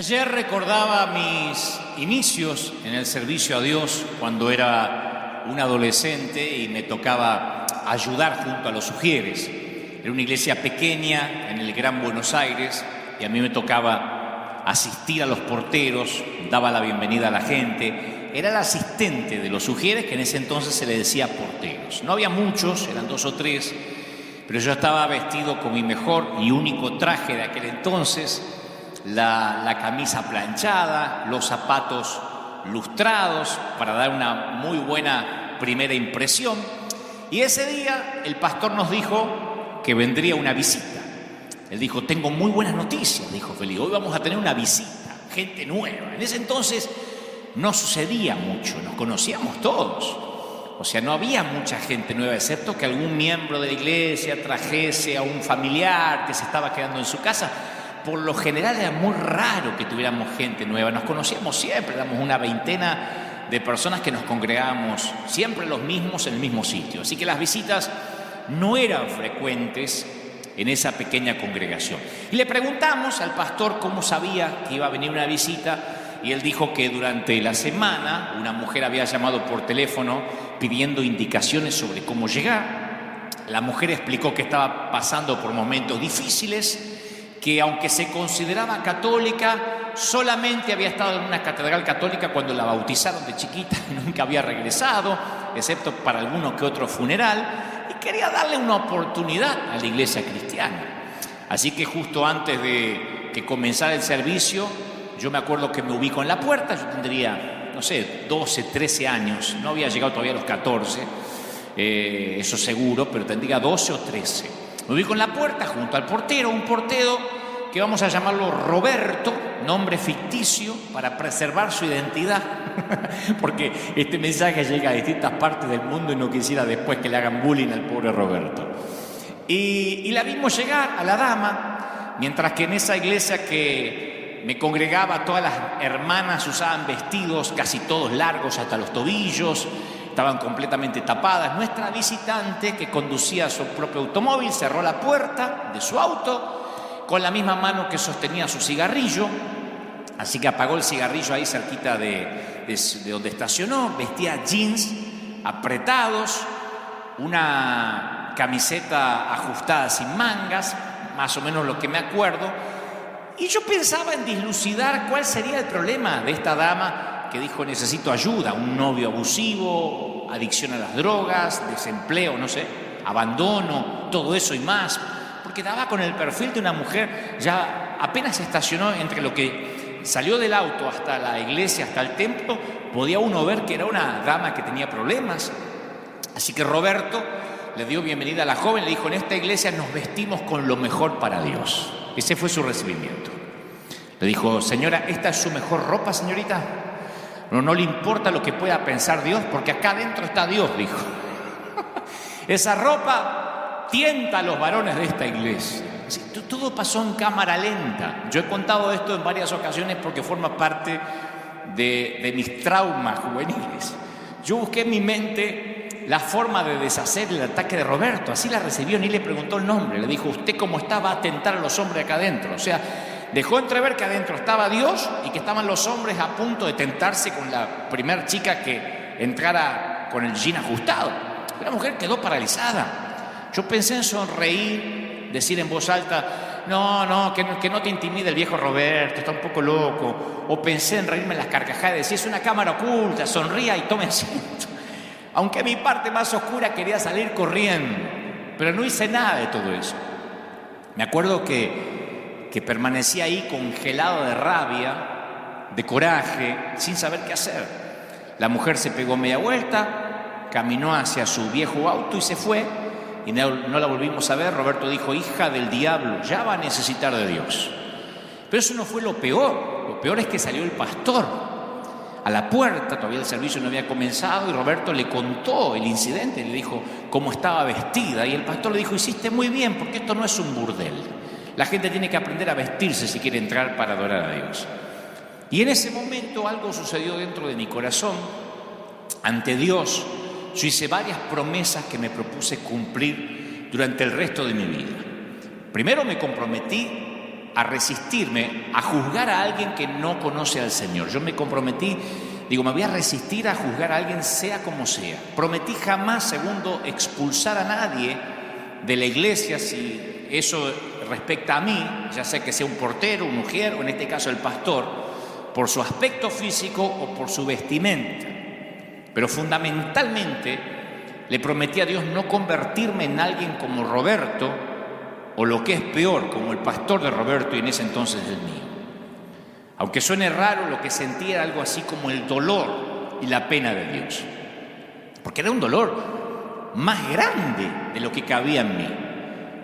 Ayer recordaba mis inicios en el servicio a Dios cuando era un adolescente y me tocaba ayudar junto a los sugieres. Era una iglesia pequeña en el Gran Buenos Aires y a mí me tocaba asistir a los porteros, daba la bienvenida a la gente. Era el asistente de los sugieres, que en ese entonces se le decía porteros. No había muchos, eran 2 o 3, pero yo estaba vestido con mi mejor y único traje de aquel entonces, la camisa planchada, los zapatos lustrados para dar una muy buena primera impresión. Y ese día el pastor nos dijo que vendría una visita. Él dijo: tengo muy buenas noticias, dijo Felipe, hoy vamos a tener una visita, gente nueva. En ese entonces no sucedía mucho, nos conocíamos todos. O sea, no había mucha gente nueva, excepto que algún miembro de la iglesia trajese a un familiar que se estaba quedando en su casa. Por lo general era muy raro que tuviéramos gente nueva. Nos conocíamos siempre, éramos una veintena de personas que nos congregábamos siempre los mismos en el mismo sitio. Así que las visitas no eran frecuentes en esa pequeña congregación. Y le preguntamos al pastor cómo sabía que iba a venir una visita, y él dijo que durante la semana una mujer había llamado por teléfono pidiendo indicaciones sobre cómo llegar. La mujer explicó que estaba pasando por momentos difíciles, que aunque se consideraba católica, solamente había estado en una catedral católica cuando la bautizaron de chiquita, nunca había regresado, excepto para alguno que otro funeral, y quería darle una oportunidad a la iglesia cristiana. Así que justo antes de que comenzara el servicio, yo me acuerdo que me ubico en la puerta. Yo tendría, 12, 13 años, no había llegado todavía a los 14, eso seguro, pero tendría 12 o 13. Me ubico en la puerta junto al portero, un portero que vamos a llamarlo Roberto, nombre ficticio para preservar su identidad, porque este mensaje llega a distintas partes del mundo y no quisiera después que le hagan bullying al pobre Roberto. Y la vimos llegar a la dama, mientras que en esa iglesia que me congregaba, todas las hermanas usaban vestidos casi todos largos hasta los tobillos, estaban completamente tapadas. Nuestra visitante, que conducía su propio automóvil, cerró la puerta de su auto con la misma mano que sostenía su cigarrillo, así que apagó el cigarrillo ahí cerquita de donde estacionó. Vestía jeans apretados, una camiseta ajustada sin mangas, más o menos lo que me acuerdo, y yo pensaba en dilucidar cuál sería el problema de esta dama que dijo: necesito ayuda, un novio abusivo, adicción a las drogas, desempleo, abandono, todo eso y más, porque daba con el perfil de una mujer. Ya apenas estacionó, entre lo que salió del auto hasta la iglesia, hasta el templo, podía uno ver que era una dama que tenía problemas. Así que Roberto le dio bienvenida a la joven, le dijo: en esta iglesia nos vestimos con lo mejor para Dios. Ese fue su recibimiento. Le dijo: señora, ¿esta es su mejor ropa, señorita? No le importa lo que pueda pensar Dios, porque acá adentro está Dios, dijo. Esa ropa tienta a los varones de esta iglesia. Así, todo pasó en cámara lenta. Yo he contado esto en varias ocasiones porque forma parte de mis traumas juveniles. Yo busqué en mi mente la forma de deshacer el ataque de Roberto. Así la recibió, ni le preguntó el nombre. Le dijo: usted como está va a tentar a los hombres acá adentro. O sea, dejó entrever que adentro estaba Dios y que estaban los hombres a punto de tentarse con la primer chica que entrara con el jean ajustado. La mujer quedó paralizada. Yo pensé en sonreír, decir en voz alta: que no te intimide el viejo Roberto, está un poco loco. O pensé en reírme en las carcajadas y decir: es una cámara oculta, sonría y tome asiento. Aunque mi parte más oscura quería salir corriendo, pero no hice nada de todo eso. Me acuerdo que permanecía ahí congelado de rabia, de coraje, sin saber qué hacer. La mujer se pegó media vuelta, caminó hacia su viejo auto y se fue, y no la volvimos a ver. Roberto dijo: hija del diablo, ya va a necesitar de Dios. Pero eso no fue lo peor es que salió el pastor a la puerta, todavía el servicio no había comenzado, y Roberto le contó el incidente, le dijo cómo estaba vestida, y el pastor le dijo: hiciste muy bien, porque esto no es un burdel. La gente tiene que aprender a vestirse si quiere entrar para adorar a Dios. Y en ese momento algo sucedió dentro de mi corazón. Ante Dios, yo hice varias promesas que me propuse cumplir durante el resto de mi vida. Primero me comprometí a resistirme a juzgar a alguien que no conoce al Señor. Yo me comprometí, me voy a resistir a juzgar a alguien sea como sea. Prometí jamás, segundo, expulsar a nadie de la iglesia si eso respecta a mí, ya sea que sea un portero, un mujer o en este caso el pastor, por su aspecto físico o por su vestimenta. Pero fundamentalmente le prometí a Dios no convertirme en alguien como Roberto, o lo que es peor, como el pastor de Roberto y en ese entonces el mío. Aunque suene raro, lo que sentía era algo así como el dolor y la pena de Dios. Porque era un dolor más grande de lo que cabía en mí.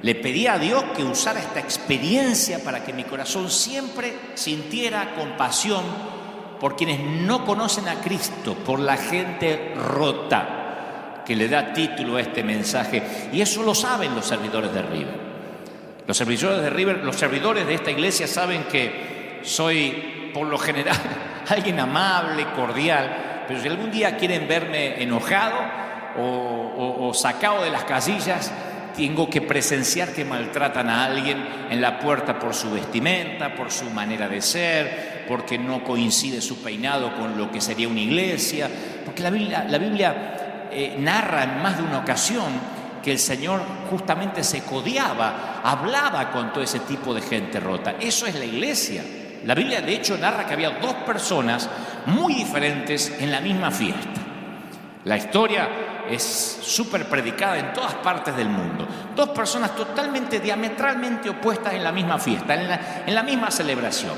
Le pedí a Dios que usara esta experiencia para que mi corazón siempre sintiera compasión por quienes no conocen a Cristo, por la gente rota, que le da título a este mensaje. Y eso lo saben los servidores de River. Los servidores de esta iglesia saben que soy, por lo general, alguien amable, cordial, pero si algún día quieren verme enojado o sacado de las casillas, tengo que presenciar que maltratan a alguien en la puerta por su vestimenta, por su manera de ser, porque no coincide su peinado con lo que sería una iglesia, porque la Biblia narra en más de una ocasión que el Señor justamente se codiaba, hablaba con todo ese tipo de gente rota. Eso es la iglesia. La Biblia de hecho narra que había dos personas muy diferentes en la misma fiesta. La historia es súper predicada en todas partes del mundo. Dos personas totalmente, diametralmente opuestas en la misma fiesta, en la misma celebración.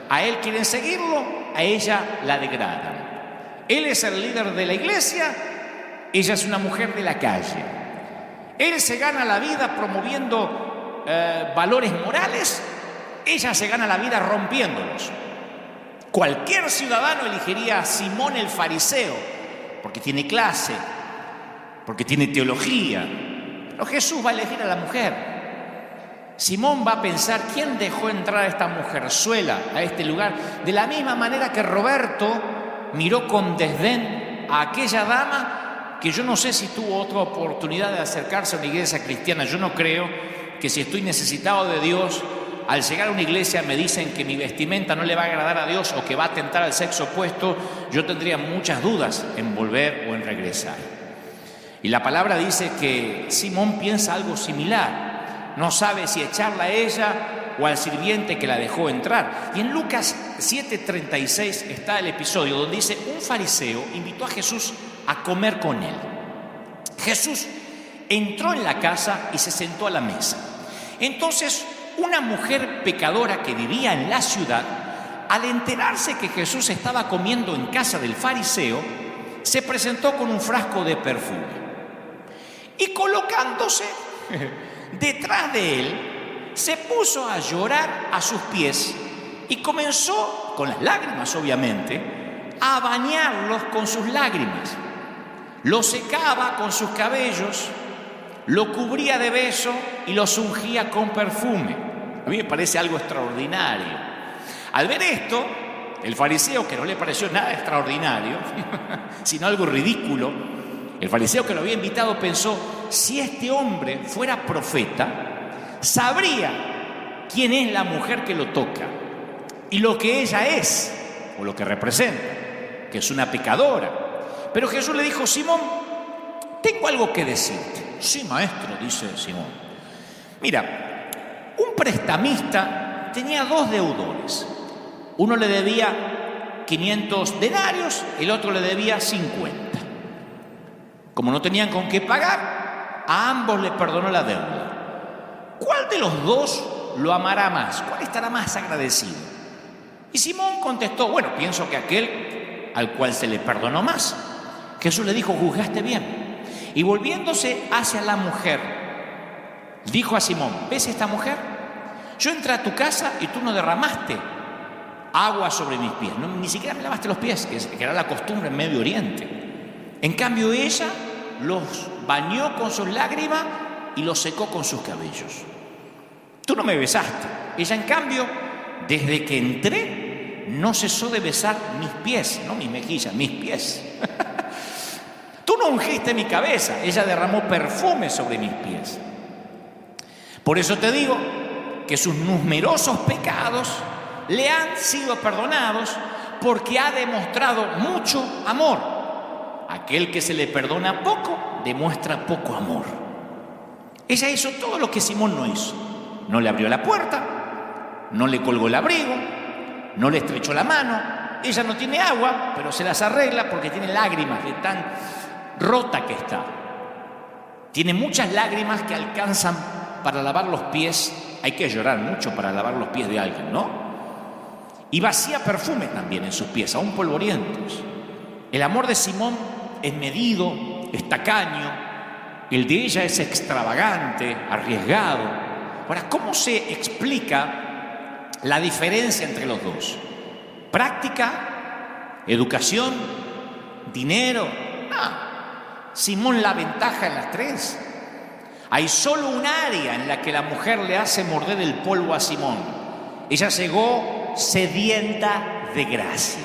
A él quieren seguirlo, a ella la degradan. Él es el líder de la iglesia, ella es una mujer de la calle. Él se gana la vida promoviendo valores morales, ella se gana la vida rompiéndolos. Cualquier ciudadano elegiría a Simón el fariseo, porque tiene clase, porque tiene teología. Pero Jesús va a elegir a la mujer. Simón va a pensar, ¿quién dejó entrar a esta mujerzuela a este lugar? De la misma manera que Roberto miró con desdén a aquella dama que yo no sé si tuvo otra oportunidad de acercarse a una iglesia cristiana. Yo no creo que si estoy necesitado de Dios, al llegar a una iglesia me dicen que mi vestimenta no le va a agradar a Dios o que va a tentar al sexo opuesto, yo tendría muchas dudas en volver o en regresar. Y la palabra dice que Simón piensa algo similar. No sabe si echarla a ella o al sirviente que la dejó entrar. Y en Lucas 7:36 está el episodio donde dice: un fariseo invitó a Jesús a comer con él. Jesús entró en la casa y se sentó a la mesa. Entonces, una mujer pecadora que vivía en la ciudad, al enterarse que Jesús estaba comiendo en casa del fariseo, se presentó con un frasco de perfume. Y colocándose detrás de él, se puso a llorar a sus pies y comenzó, con las lágrimas obviamente, a bañarlos con sus lágrimas. Lo secaba con sus cabellos, lo cubría de besos y los ungía con perfume. A mí me parece algo extraordinario. Al ver esto, el fariseo, que no le pareció nada extraordinario, sino algo ridículo, el fariseo que lo había invitado pensó: si este hombre fuera profeta, sabría quién es la mujer que lo toca y lo que ella es, o lo que representa, que es una pecadora. Pero Jesús le dijo: Simón, tengo algo que decirte. Sí, maestro, dice Simón. Mira, un prestamista tenía dos deudores. Uno le debía 500 denarios, el otro le debía 50. Como no tenían con qué pagar, a ambos les perdonó la deuda. ¿Cuál de los dos lo amará más? ¿Cuál estará más agradecido? Y Simón contestó: bueno, pienso que aquel al cual se le perdonó más. Jesús le dijo: juzgaste bien. Y volviéndose hacia la mujer, dijo a Simón: ¿ves esta mujer? Yo entré a tu casa y tú no derramaste agua sobre mis pies, no, ni siquiera me lavaste los pies, que era la costumbre en Medio Oriente. En cambio ella los bañó con sus lágrimas y los secó con sus cabellos. Tú no me besaste. Ella, en cambio, desde que entré, no cesó de besar mis pies, no mis mejillas, mis pies. Tú no ungiste mi cabeza, ella derramó perfume sobre mis pies. Por eso te digo que sus numerosos pecados le han sido perdonados porque ha demostrado mucho amor. Aquel que se le perdona poco, demuestra poco amor. Ella hizo todo lo que Simón no hizo. No le abrió la puerta, no le colgó el abrigo, no le estrechó la mano. Ella no tiene agua, pero se las arregla porque tiene lágrimas de tan rota que está. Tiene muchas lágrimas que alcanzan para lavar los pies. Hay que llorar mucho para lavar los pies de alguien, ¿no? Y vacía perfume también en sus pies, aún polvorientos. El amor de Simón es medido, es tacaño. El de ella es extravagante, arriesgado. Ahora, ¿cómo se explica la diferencia entre los dos? ¿Práctica? ¿Educación? ¿Dinero? No. Simón la ventaja en las tres. Hay solo un área en la que la mujer le hace morder el polvo a Simón. Ella llegó sedienta de gracia,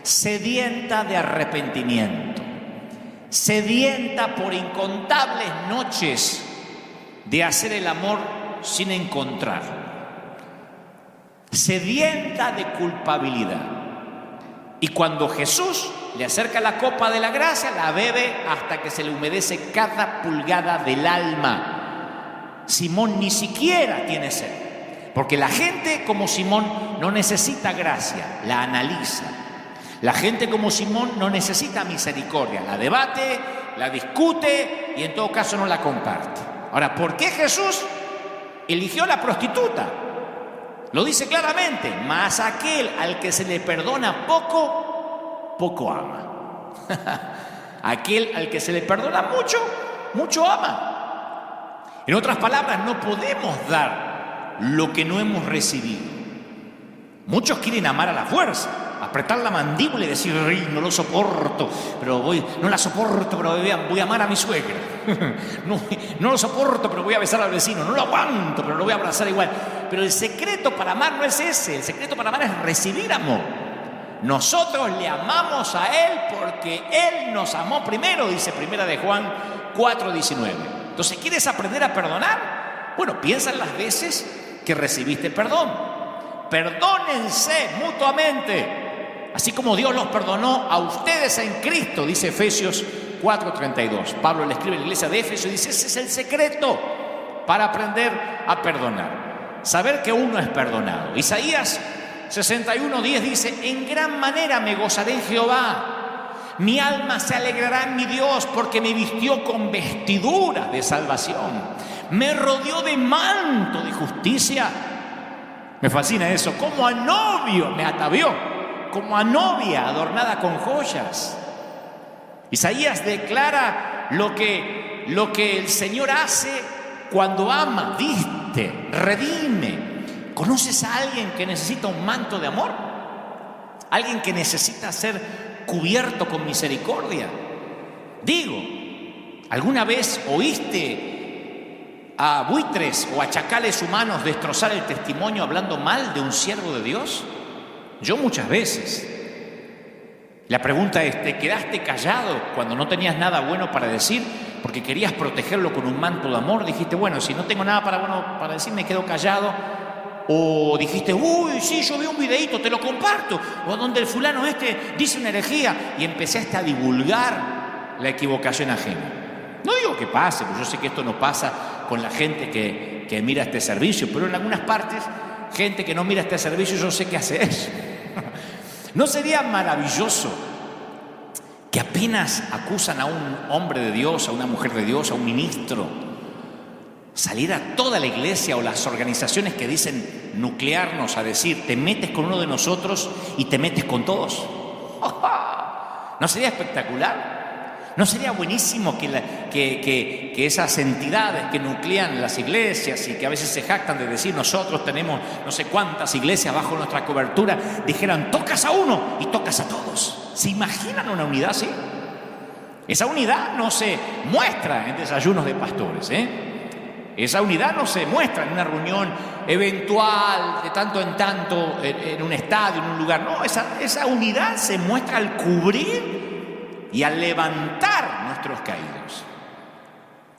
sedienta de arrepentimiento, sedienta por incontables noches de hacer el amor sin encontrarlo, sedienta de culpabilidad. Y cuando Jesús le acerca la copa de la gracia, la bebe hasta que se le humedece cada pulgada del alma. Simón ni siquiera tiene sed, porque la gente como Simón no necesita gracia, la analiza. La gente como Simón no necesita misericordia, la debate, la discute y en todo caso no la comparte. Ahora, ¿por qué Jesús eligió a la prostituta? Lo dice claramente: mas aquel al que se le perdona poco, poco ama. Aquel al que se le perdona mucho, mucho ama. En otras palabras, no podemos dar lo que no hemos recibido. Muchos quieren amar a la fuerza, apretar la mandíbula y decir: "Ay, no lo soporto, no la soporto, pero voy a amar a mi suegra. No lo soporto, pero voy a besar al vecino. No lo aguanto, pero lo voy a abrazar igual". Pero el secreto para amar no es ese. El secreto para amar es recibir amor. Nosotros le amamos a Él porque Él nos amó primero, dice 1 de Juan 4:19. Entonces, ¿quieres aprender a perdonar? Bueno, piensa en las veces que recibiste perdón. Perdónense mutuamente, así como Dios los perdonó a ustedes en Cristo, dice Efesios 4:32. Pablo le escribe a la iglesia de Éfeso y dice: ese es el secreto para aprender a perdonar, saber que uno es perdonado. Isaías 61:10 dice: en gran manera me gozaré en Jehová, mi alma se alegrará en mi Dios, porque me vistió con vestiduras de salvación, me rodeó de manto de justicia. Me fascina eso, como a novio me atavió, como a novia adornada con joyas. Isaías declara lo que el Señor hace cuando ama, viste, redime. ¿Conoces a alguien que necesita un manto de amor? ¿Alguien que necesita ser cubierto con misericordia? Digo, ¿alguna vez oíste a buitres o a chacales humanos destrozar el testimonio hablando mal de un siervo de Dios? Yo muchas veces. La pregunta es: ¿te quedaste callado cuando no tenías nada bueno para decir porque querías protegerlo con un manto de amor? Dijiste: bueno, si no tengo nada bueno para decir, me quedo callado. O dijiste: uy, sí, yo vi un videíto, te lo comparto, o donde el fulano dice una herejía, y empezaste a divulgar la equivocación ajena. No digo que pase, porque yo sé que esto no pasa con la gente que mira este servicio, pero en algunas partes, gente que no mira este servicio, yo sé que hace eso. ¿No sería maravilloso que apenas acusan a un hombre de Dios, a una mujer de Dios, a un ministro, saliera toda la iglesia o las organizaciones que dicen nuclearnos a decir: te metes con uno de nosotros y te metes con todos? ¿No sería espectacular? ¿No sería buenísimo que esas entidades que nuclean las iglesias y que a veces se jactan de decir: nosotros tenemos no sé cuántas iglesias bajo nuestra cobertura, dijeran: tocas a uno y tocas a todos? ¿Se imaginan una unidad así? Esa unidad no se muestra en desayunos de pastores, Esa unidad no se muestra en una reunión eventual, de tanto en tanto, en un estadio, en un lugar. No, esa unidad se muestra al cubrir y al levantar nuestros caídos.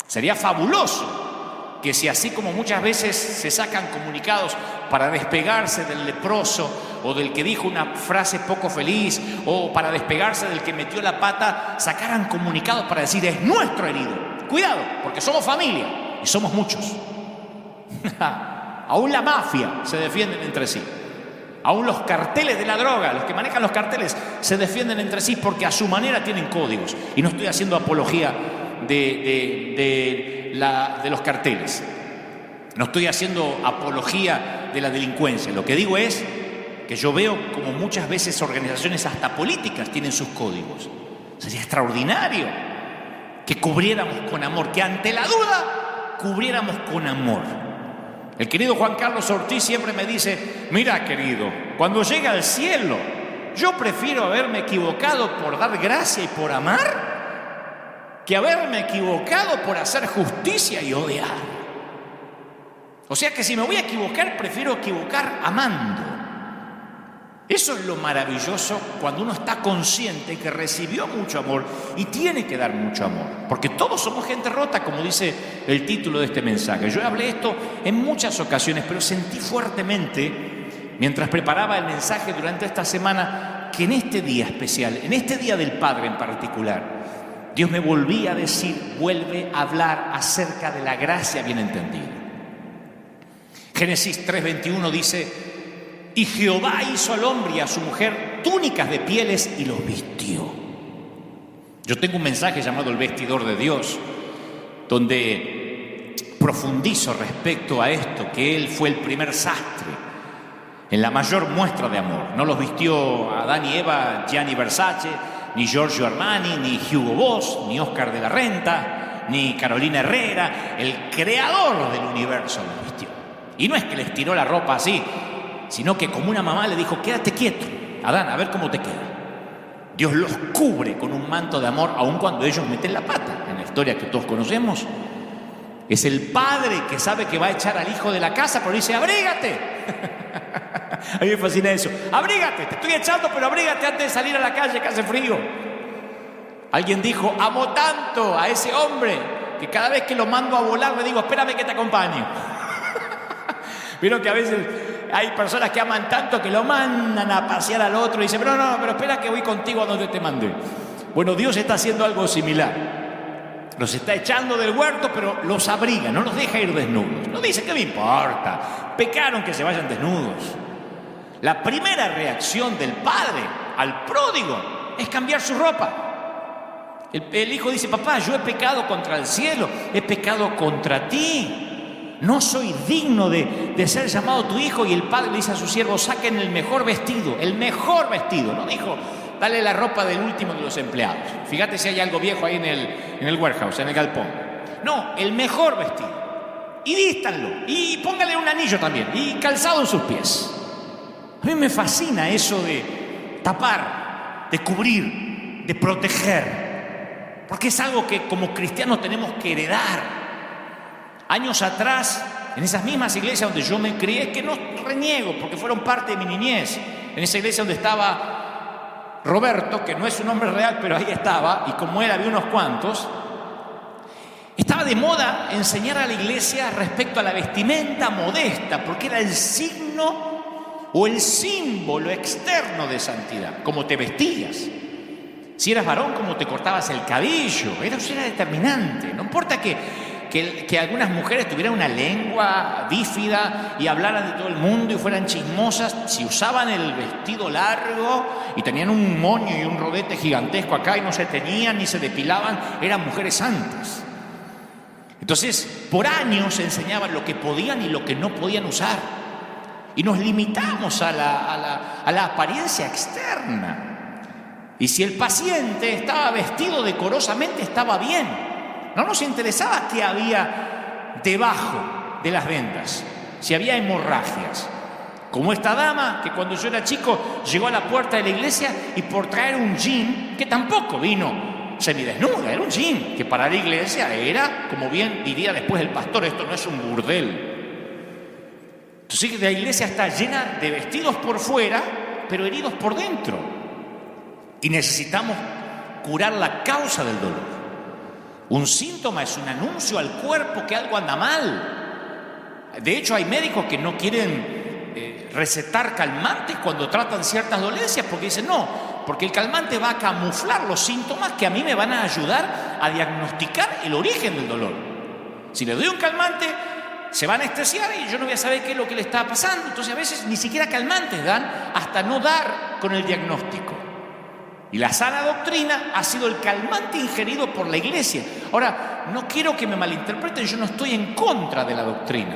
Sería fabuloso que si así como muchas veces se sacan comunicados para despegarse del leproso o del que dijo una frase poco feliz o para despegarse del que metió la pata, sacaran comunicados para decir es nuestro herido. Cuidado, porque somos familia y somos muchos. Aún la mafia se defienden entre sí. Aún los carteles de la droga, los que manejan los carteles, se defienden entre sí porque a su manera tienen códigos. Y no estoy haciendo apología de los carteles. No estoy haciendo apología de la delincuencia. Lo que digo es que yo veo como muchas veces organizaciones hasta políticas tienen sus códigos. Sería extraordinario que cubriéramos con amor, que ante la duda cubriéramos con amor. El querido Juan Carlos Ortiz siempre me dice, mira querido, cuando llegue al cielo, yo prefiero haberme equivocado por dar gracia y por amar, que haberme equivocado por hacer justicia y odiar. O sea que si me voy a equivocar, prefiero equivocar amando. Eso es lo maravilloso cuando uno está consciente que recibió mucho amor y tiene que dar mucho amor. Porque todos somos gente rota, como dice el título de este mensaje. Yo hablé esto en muchas ocasiones, pero sentí fuertemente, mientras preparaba el mensaje durante esta semana, que en este día especial, en este Día del Padre en particular, Dios me volvía a decir, vuelve a hablar acerca de la gracia bien entendida. Génesis 3:21 dice, y Jehová hizo al hombre y a su mujer túnicas de pieles y los vistió. Yo tengo un mensaje llamado El Vestidor de Dios, donde profundizo respecto a esto, que Él fue el primer sastre en la mayor muestra de amor. No los vistió Adán y Eva Gianni Versace, ni Giorgio Armani, ni Hugo Boss, ni Oscar de la Renta, ni Carolina Herrera. El creador del universo los vistió. Y no es que les tiró la ropa así, sino que como una mamá le dijo, quédate quieto, Adán, a ver cómo te queda. Dios los cubre con un manto de amor, aun cuando ellos meten la pata. En la historia que todos conocemos, es el padre que sabe que va a echar al hijo de la casa, pero dice, abrígate. A mí me fascina eso. Abrígate, te estoy echando, pero abrígate antes de salir a la calle que hace frío. Alguien dijo, amo tanto a ese hombre que cada vez que lo mando a volar le digo, espérame que te acompañe. Vieron que a veces hay personas que aman tanto que lo mandan a pasear al otro y dicen, pero espera que voy contigo a donde te mandé. Bueno, Dios está haciendo algo similar. Los está echando del huerto, pero los abriga, no los deja ir desnudos. No dice, ¿qué me importa? Pecaron, que se vayan desnudos. La primera reacción del padre al pródigo es cambiar su ropa. El hijo dice, papá, yo he pecado contra el cielo, he pecado contra ti. No soy digno de ser llamado tu hijo. Y el padre le dice a su siervo, saquen el mejor vestido. El mejor vestido. No dijo, dale la ropa del último de los empleados. Fíjate si hay algo viejo ahí en el warehouse, en el galpón. No, el mejor vestido. Y vístanlo. Y póngale un anillo también. Y calzado en sus pies. A mí me fascina eso de tapar, de cubrir, de proteger. Porque es algo que como cristianos tenemos que heredar. Años atrás, en esas mismas iglesias donde yo me crié, que no reniego porque fueron parte de mi niñez, en esa iglesia donde estaba Roberto, que no es un nombre real, pero ahí estaba, y como él había unos cuantos, estaba de moda enseñar a la iglesia respecto a la vestimenta modesta, porque era el signo o el símbolo externo de santidad, cómo te vestías. Si eras varón, cómo te cortabas el cabello, eso era determinante. No importa que algunas mujeres tuvieran una lengua bífida y hablaran de todo el mundo y fueran chismosas, si usaban el vestido largo y tenían un moño y un rodete gigantesco acá y no se teñían ni se depilaban, eran mujeres santas. Entonces, por años enseñaban lo que podían y lo que no podían usar. Y nos limitamos a la apariencia externa. Y si el paciente estaba vestido decorosamente, estaba bien. No nos interesaba qué había debajo de las vendas, si había hemorragias. Como esta dama que cuando yo era chico llegó a la puerta de la iglesia y por traer un jean, que tampoco vino semidesnuda, era un jean, que para la iglesia era, como bien diría después el pastor, esto no es un burdel. Entonces la iglesia está llena de vestidos por fuera, pero heridos por dentro. Y necesitamos curar la causa del dolor. Un síntoma es un anuncio al cuerpo que algo anda mal. De hecho, hay médicos que no quieren recetar calmantes cuando tratan ciertas dolencias porque dicen no, porque el calmante va a camuflar los síntomas que a mí me van a ayudar a diagnosticar el origen del dolor. Si le doy un calmante, se va a anestesiar y yo no voy a saber qué es lo que le está pasando. Entonces a veces ni siquiera calmantes dan hasta no dar con el diagnóstico. Y la sana doctrina ha sido el calmante ingerido por la iglesia. Ahora, no quiero que me malinterpreten, yo no estoy en contra de la doctrina.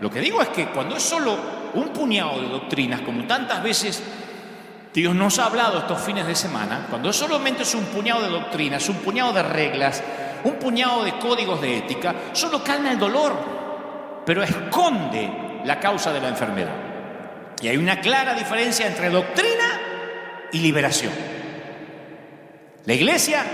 Lo que digo es que cuando es solo un puñado de doctrinas, como tantas veces Dios nos ha hablado estos fines de semana, cuando solamente es un puñado de doctrinas, un puñado de reglas, un puñado de códigos de ética, solo calma el dolor, pero esconde la causa de la enfermedad. Y hay una clara diferencia entre doctrina y liberación. La iglesia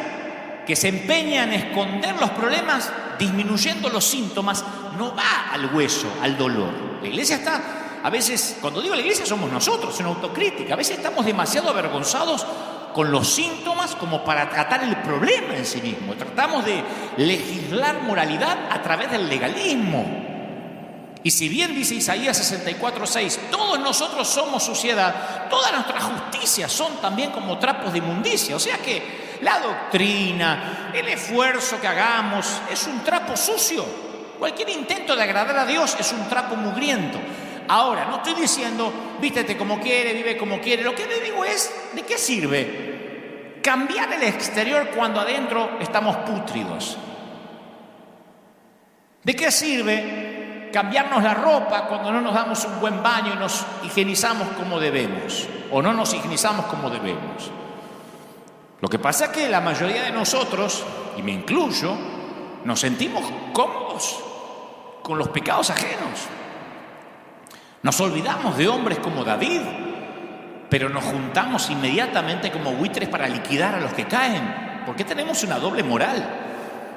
que se empeña en esconder los problemas, disminuyendo los síntomas, no va al hueso, al dolor. La iglesia está, a veces, cuando digo la iglesia somos nosotros, en autocrítica, a veces estamos demasiado avergonzados con los síntomas como para tratar el problema en sí mismo. Tratamos de legislar moralidad a través del legalismo. Y si bien dice Isaías 64:6, todos nosotros somos suciedad, todas nuestras justicias son también como trapos de inmundicia. O sea que la doctrina, el esfuerzo que hagamos es un trapo sucio. Cualquier intento de agradar a Dios es un trapo mugriento. Ahora, no estoy diciendo, vístete como quiere, vive como quiere. Lo que le digo es, ¿de qué sirve cambiar el exterior cuando adentro estamos pútridos? ¿De qué sirve cambiarnos la ropa cuando no nos damos un buen baño y nos higienizamos como debemos? O no nos higienizamos como debemos. Lo que pasa es que la mayoría de nosotros, y me incluyo, nos sentimos cómodos con los pecados ajenos. Nos olvidamos de hombres como David, pero nos juntamos inmediatamente como buitres para liquidar a los que caen. ¿Por qué tenemos una doble moral?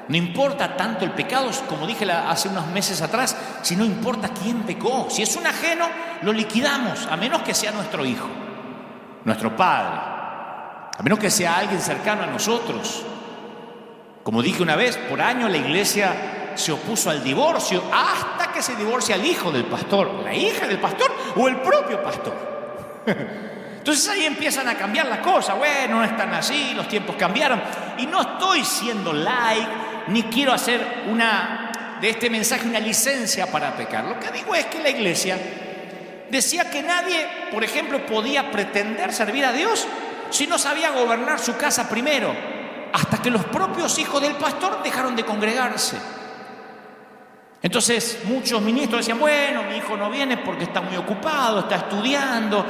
No importa tanto el pecado, como dije hace unos meses atrás, si no importa quién pecó. Si es un ajeno, lo liquidamos, a menos que sea nuestro hijo, nuestro padre, a menos que sea alguien cercano a nosotros. Como dije una vez, por años la iglesia se opuso al divorcio hasta que se divorcia el hijo del pastor, la hija del pastor o el propio pastor. Entonces ahí empiezan a cambiar las cosas. Bueno, no están así, los tiempos cambiaron. Y no estoy siendo light, ni quiero hacer de este mensaje una licencia para pecar. Lo que digo es que la iglesia decía que nadie, por ejemplo, podía pretender servir a Dios si no sabía gobernar su casa primero, hasta que los propios hijos del pastor dejaron de congregarse. Entonces muchos ministros decían, bueno, mi hijo no viene porque está muy ocupado, está estudiando.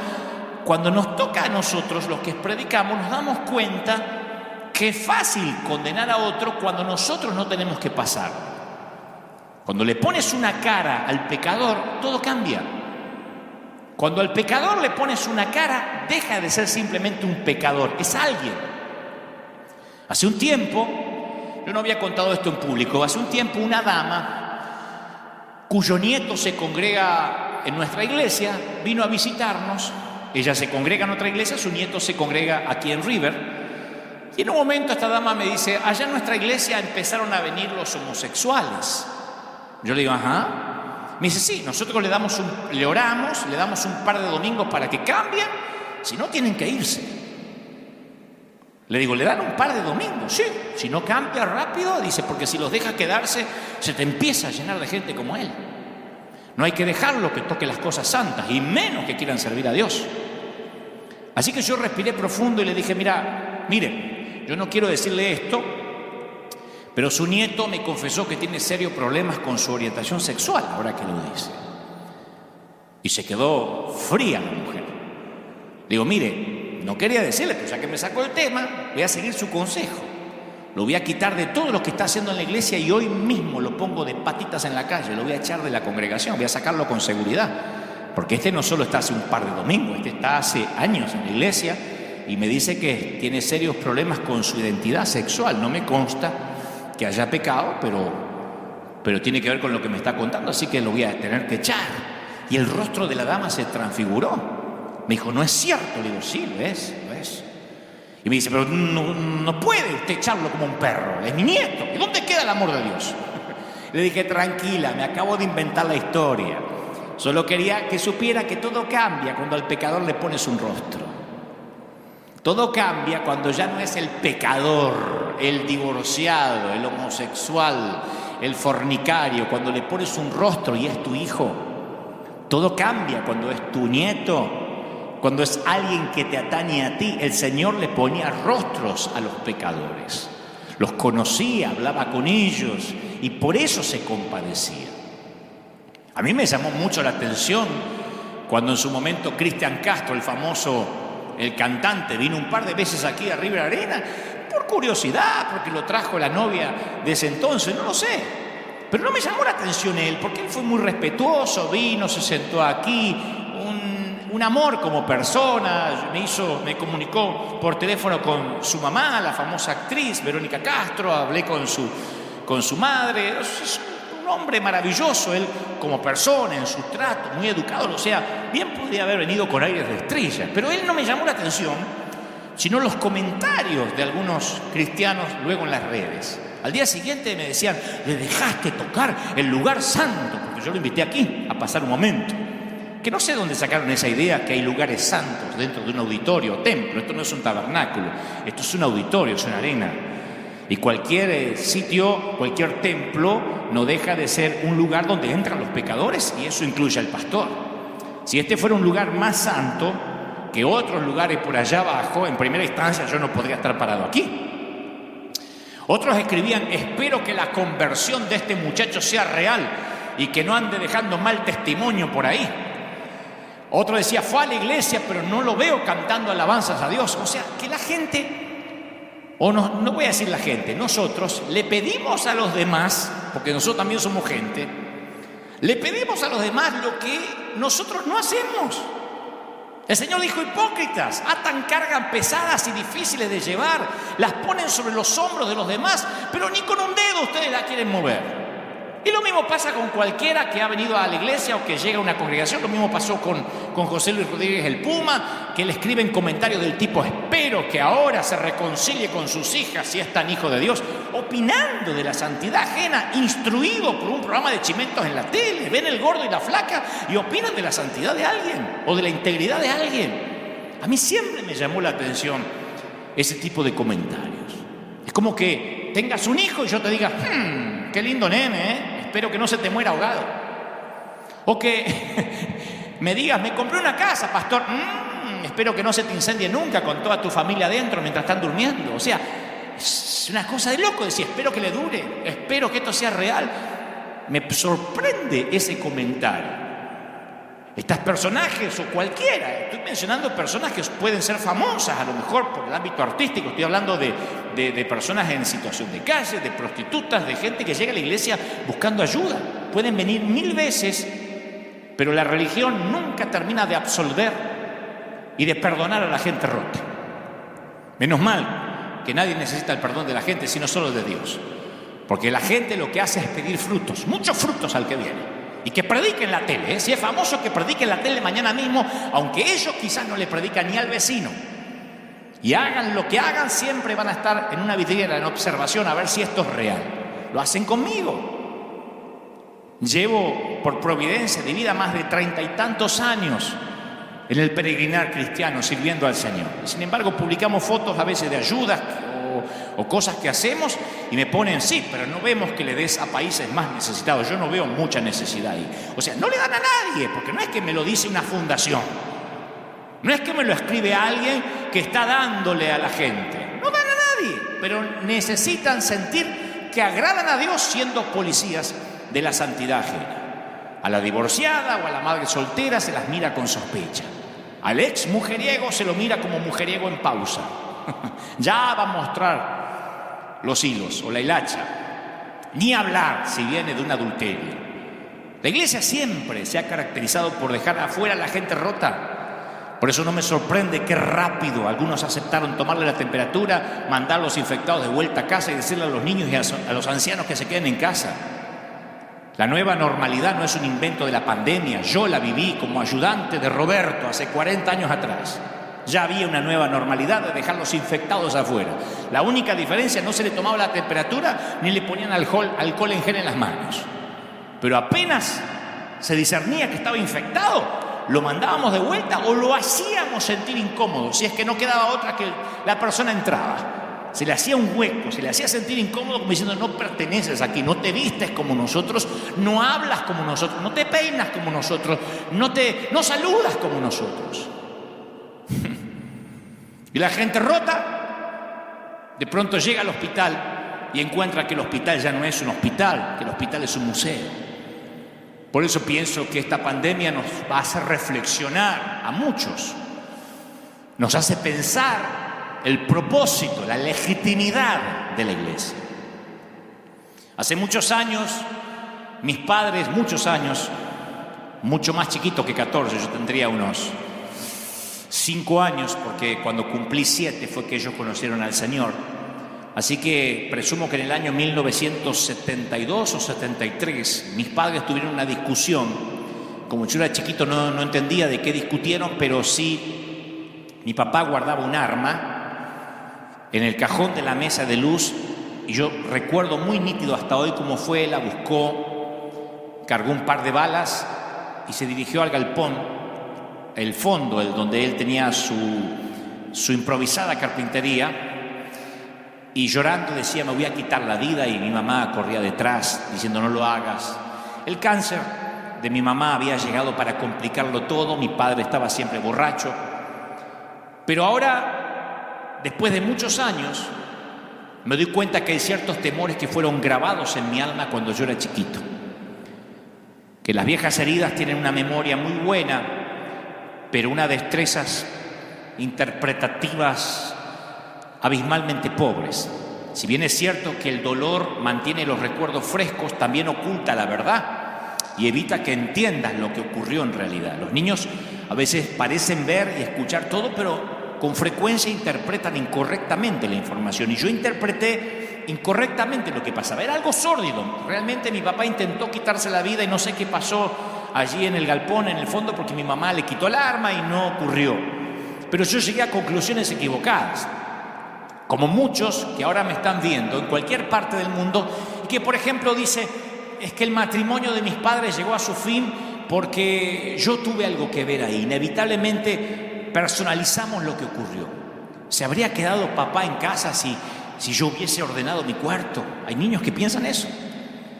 Cuando nos toca a nosotros, los que predicamos, nos damos cuenta que es fácil condenar a otro cuando nosotros no tenemos que pasar. Cuando le pones una cara al pecador, todo cambia. Cuando al pecador le pones una cara, deja de ser simplemente un pecador, es alguien. Hace un tiempo, yo no había contado esto en público, hace un tiempo una dama cuyo nieto se congrega en nuestra iglesia vino a visitarnos. Ella se congrega en otra iglesia, su nieto se congrega aquí en River. Y en un momento esta dama me dice, allá en nuestra iglesia empezaron a venir los homosexuales. Yo le digo, ajá. Me dice, sí, nosotros le oramos, le damos un par de domingos para que cambien, si no tienen que irse. Le digo, ¿le dan un par de domingos? Sí, si no cambia rápido, dice, porque si los dejas quedarse, se te empieza a llenar de gente como él. No hay que dejarlo que toque las cosas santas, y menos que quieran servir a Dios. Así que yo respiré profundo y le dije, mire, yo no quiero decirle esto, pero su nieto me confesó que tiene serios problemas con su orientación sexual, ahora que lo dice. Y se quedó fría la mujer. Le digo, mire, no quería decirle, pero ya que me sacó el tema, voy a seguir su consejo. Lo voy a quitar de todo lo que está haciendo en la iglesia y hoy mismo lo pongo de patitas en la calle, lo voy a echar de la congregación, voy a sacarlo con seguridad. Porque este no solo está hace un par de domingos, este está hace años en la iglesia y me dice que tiene serios problemas con su identidad sexual. No me consta que haya pecado, pero tiene que ver con lo que me está contando, así que lo voy a tener que echar. Y el rostro de la dama se transfiguró. Me dijo, ¿no es cierto? Le digo, sí, lo es. Y me dice, pero no puede usted echarlo como un perro, es mi nieto. ¿Y dónde queda el amor de Dios? Le dije, tranquila, me acabo de inventar la historia. Solo quería que supiera que todo cambia cuando al pecador le pones un rostro. Todo cambia cuando ya no es el pecador, el divorciado, el homosexual, el fornicario, cuando le pones un rostro y es tu hijo. Todo cambia cuando es tu nieto, cuando es alguien que te atañe a ti. El Señor le ponía rostros a los pecadores. Los conocía, hablaba con ellos y por eso se compadecía. A mí me llamó mucho la atención cuando en su momento Cristian Castro, el cantante, vino un par de veces aquí a River Arena, por curiosidad, porque lo trajo la novia de ese entonces, no lo sé. Pero no me llamó la atención él, porque él fue muy respetuoso, vino, se sentó aquí, un amor como persona, me comunicó por teléfono con su mamá, la famosa actriz Verónica Castro, hablé con su madre. Es un hombre maravilloso, él como persona, en su trato, muy educado, o sea, bien podría haber venido con aires de estrella, pero él no me llamó la atención, sino los comentarios de algunos cristianos luego en las redes. Al día siguiente me decían, le dejaste tocar el lugar santo, porque yo lo invité aquí a pasar un momento. Que no sé dónde sacaron esa idea que hay lugares santos dentro de un auditorio o templo. Esto no es un tabernáculo, esto es un auditorio, es una arena. Y cualquier sitio, cualquier templo no deja de ser un lugar donde entran los pecadores, y eso incluye al pastor. Si este fuera un lugar más santo que otros lugares por allá abajo, en primera instancia yo no podría estar parado aquí. Otros escribían, espero que la conversión de este muchacho sea real y que no ande dejando mal testimonio por ahí. Otro decía, fue a la iglesia pero no lo veo cantando alabanzas a Dios. O sea, que la gente, o no voy a decir la gente, nosotros le pedimos a los demás, porque nosotros también somos gente, le pedimos a los demás lo que nosotros no hacemos. El Señor dijo, hipócritas, atan cargas pesadas y difíciles de llevar, las ponen sobre los hombros de los demás, pero ni con un dedo ustedes la quieren mover. Y lo mismo pasa con cualquiera que ha venido a la iglesia o que llega a una congregación. Lo mismo pasó con José Luis Rodríguez el Puma, que le escriben comentarios del tipo, espero que ahora se reconcilie con sus hijas si es tan hijo de Dios, opinando de la santidad ajena, instruido por un programa de chimentos en la tele. Ven el gordo y la flaca y opinan de la santidad de alguien o de la integridad de alguien. A mí siempre me llamó la atención ese tipo de comentarios. Es como que tengas un hijo y yo te diga, qué lindo nene, espero que no se te muera ahogado. O que me digas, me compré una casa, pastor, espero que no se te incendie nunca con toda tu familia adentro mientras están durmiendo. O sea, es una cosa de loco decir, espero que le dure, espero que esto sea real. Me sorprende ese comentario. Estos personajes o cualquiera, estoy mencionando personas que pueden ser famosas a lo mejor por el ámbito artístico, estoy hablando de personas en situación de calle, de prostitutas, de gente que llega a la iglesia buscando ayuda. Pueden venir 1000 veces, pero la religión nunca termina de absolver y de perdonar a la gente rota. Menos mal que nadie necesita el perdón de la gente, sino solo de Dios. Porque la gente lo que hace es pedir frutos, muchos frutos al que viene. Y que predique en la tele, si es famoso que predique en la tele mañana mismo, aunque ellos quizás no le predican ni al vecino. Y hagan lo que hagan, siempre van a estar en una vidriera, en observación, a ver si esto es real. Lo hacen conmigo. Llevo por providencia de vida más de 30 y tantos años en el peregrinar cristiano, sirviendo al Señor. Sin embargo, publicamos fotos a veces de ayudas o cosas que hacemos y me ponen, sí, pero no vemos que le des a países más necesitados. Yo no veo mucha necesidad ahí. O sea, no le dan a nadie, porque no es que me lo dice una fundación, no es que me lo escribe alguien que está dándole a la gente, no dan a nadie, pero necesitan sentir que agradan a Dios siendo policías de la santidad ajena. A la divorciada o a la madre soltera se las mira con sospecha, al ex mujeriego se lo mira como mujeriego en pausa. Ya va a mostrar los hilos o la hilacha. Ni hablar si viene de un adulterio. La iglesia siempre se ha caracterizado por dejar afuera a la gente rota. Por eso no me sorprende qué rápido algunos aceptaron tomarle la temperatura, mandar a los infectados de vuelta a casa y decirle a los niños y a los ancianos que se queden en casa. La nueva normalidad no es un invento de la pandemia. Yo la viví como ayudante de Roberto hace 40 años atrás. Ya había una nueva normalidad de dejarlos infectados afuera. La única diferencia, no se le tomaba la temperatura ni le ponían alcohol en gel en las manos. Pero apenas se discernía que estaba infectado, lo mandábamos de vuelta o lo hacíamos sentir incómodo, si es que no quedaba otra que la persona entraba. Se le hacía un hueco, se le hacía sentir incómodo como diciendo: no perteneces aquí, no te vistes como nosotros, no hablas como nosotros, no te peinas como nosotros, no saludas como nosotros. Y la gente rota de pronto llega al hospital y encuentra que el hospital ya no es un hospital, que el hospital es un museo. Por eso pienso que esta pandemia nos va a hacer reflexionar a muchos, nos hace pensar el propósito, la legitimidad de la iglesia. Hace muchos años, mis padres, muchos años, mucho más chiquito que 14, yo tendría unos 5 años, porque cuando cumplí 7 fue que ellos conocieron al Señor. Así que presumo que en el año 1972 o 73, mis padres tuvieron una discusión. Como yo era chiquito no entendía de qué discutieron, pero sí, mi papá guardaba un arma en el cajón de la mesa de luz, y yo recuerdo muy nítido hasta hoy cómo fue. La buscó, cargó un par de balas y se dirigió al galpón, el fondo, donde él tenía su improvisada carpintería, y llorando decía: me voy a quitar la vida, y mi mamá corría detrás diciendo: no lo hagas. El cáncer de mi mamá había llegado para complicarlo todo, mi padre estaba siempre borracho, pero ahora, después de muchos años, me doy cuenta que hay ciertos temores que fueron grabados en mi alma cuando yo era chiquito, que las viejas heridas tienen una memoria muy buena, pero unas destrezas interpretativas abismalmente pobres. Si bien es cierto que el dolor mantiene los recuerdos frescos, también oculta la verdad y evita que entiendas lo que ocurrió en realidad. Los niños a veces parecen ver y escuchar todo, pero con frecuencia interpretan incorrectamente la información, y yo interpreté incorrectamente lo que pasaba. Era algo sórdido. Realmente mi papá intentó quitarse la vida y no sé qué pasó allí en el galpón, en el fondo, porque mi mamá le quitó el arma y no ocurrió. Pero yo llegué a conclusiones equivocadas, como muchos que ahora me están viendo en cualquier parte del mundo y que, por ejemplo, dice: es que el matrimonio de mis padres llegó a su fin porque yo tuve algo que ver ahí. Inevitablemente personalizamos lo que ocurrió. ¿Se habría quedado papá en casa si yo hubiese ordenado mi cuarto? Hay niños que piensan eso.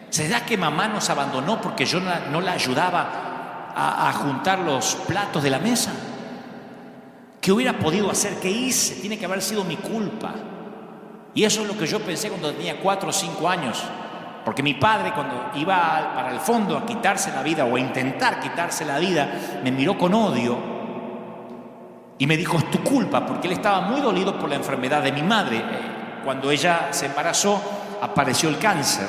¿Será que mamá nos abandonó porque yo no la ayudaba a juntar los platos de la mesa? ¿Qué hubiera podido hacer? ¿Qué hice? Tiene que haber sido mi culpa. Y eso es lo que yo pensé cuando tenía 4 o 5 años. Porque mi padre, cuando iba para el fondo a quitarse la vida o a intentar quitarse la vida, me miró con odio y me dijo: es tu culpa, porque él estaba muy dolido por la enfermedad de mi madre. Cuando ella se embarazó, apareció el cáncer.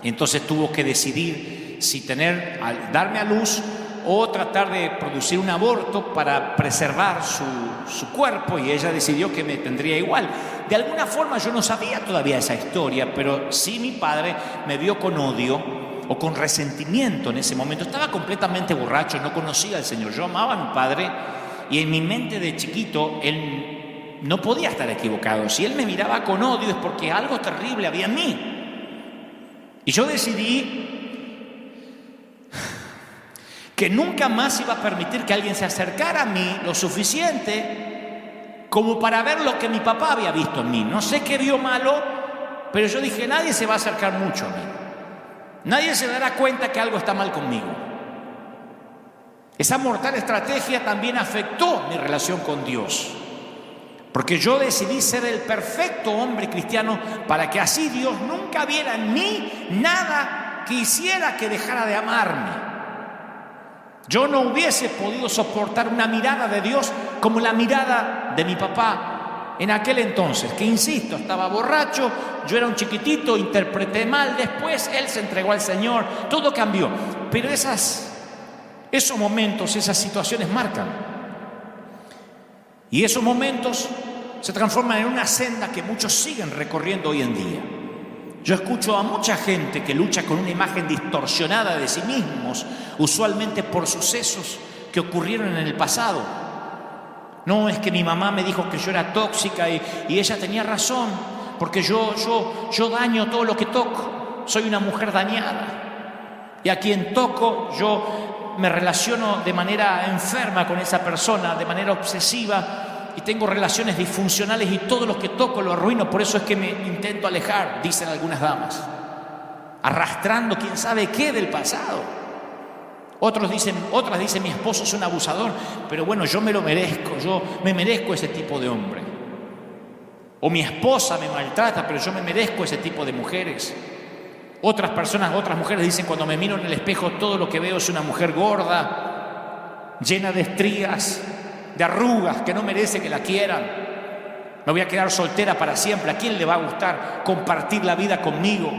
Entonces tuvo que decidir si darme a luz o tratar de producir un aborto para preservar su cuerpo, y ella decidió que me tendría igual. De alguna forma yo no sabía todavía esa historia, pero sí mi padre me vio con odio o con resentimiento en ese momento. Estaba completamente borracho, no conocía al Señor. Yo amaba a mi padre y en mi mente de chiquito él no podía estar equivocado. Si él me miraba con odio es porque algo terrible había en mí. Y yo decidí que nunca más iba a permitir que alguien se acercara a mí lo suficiente como para ver lo que mi papá había visto en mí. No sé qué vio malo, pero yo dije: nadie se va a acercar mucho a mí. Nadie se dará cuenta que algo está mal conmigo. Esa mortal estrategia también afectó mi relación con Dios, porque yo decidí ser el perfecto hombre cristiano para que así Dios nunca viera en mí nada que hiciera que dejara de amarme. Yo no hubiese podido soportar una mirada de Dios como la mirada de mi papá en aquel entonces, que, insisto, estaba borracho, yo era un chiquitito, interpreté mal, después él se entregó al Señor, todo cambió. Pero esos momentos, esas situaciones marcan. Y esos momentos se transforman en una senda que muchos siguen recorriendo hoy en día. Yo escucho a mucha gente que lucha con una imagen distorsionada de sí mismos, usualmente por sucesos que ocurrieron en el pasado. No, es que mi mamá me dijo que yo era tóxica y ella tenía razón, porque yo daño todo lo que toco. Soy una mujer dañada. Y a quien toco, yo me relaciono de manera enferma con esa persona, de manera obsesiva, y tengo relaciones disfuncionales y todo lo que toco lo arruino. Por eso es que me intento alejar, dicen algunas damas, arrastrando quién sabe qué del pasado. Otras dicen, mi esposo es un abusador, pero bueno, yo me lo merezco, yo me merezco ese tipo de hombre. O mi esposa me maltrata, pero yo me merezco ese tipo de mujeres. Otras mujeres dicen, cuando me miro en el espejo, todo lo que veo es una mujer gorda, llena de estrías, de arrugas, que no merece que la quieran. Me voy a quedar soltera para siempre. ¿A quién le va a gustar compartir la vida conmigo?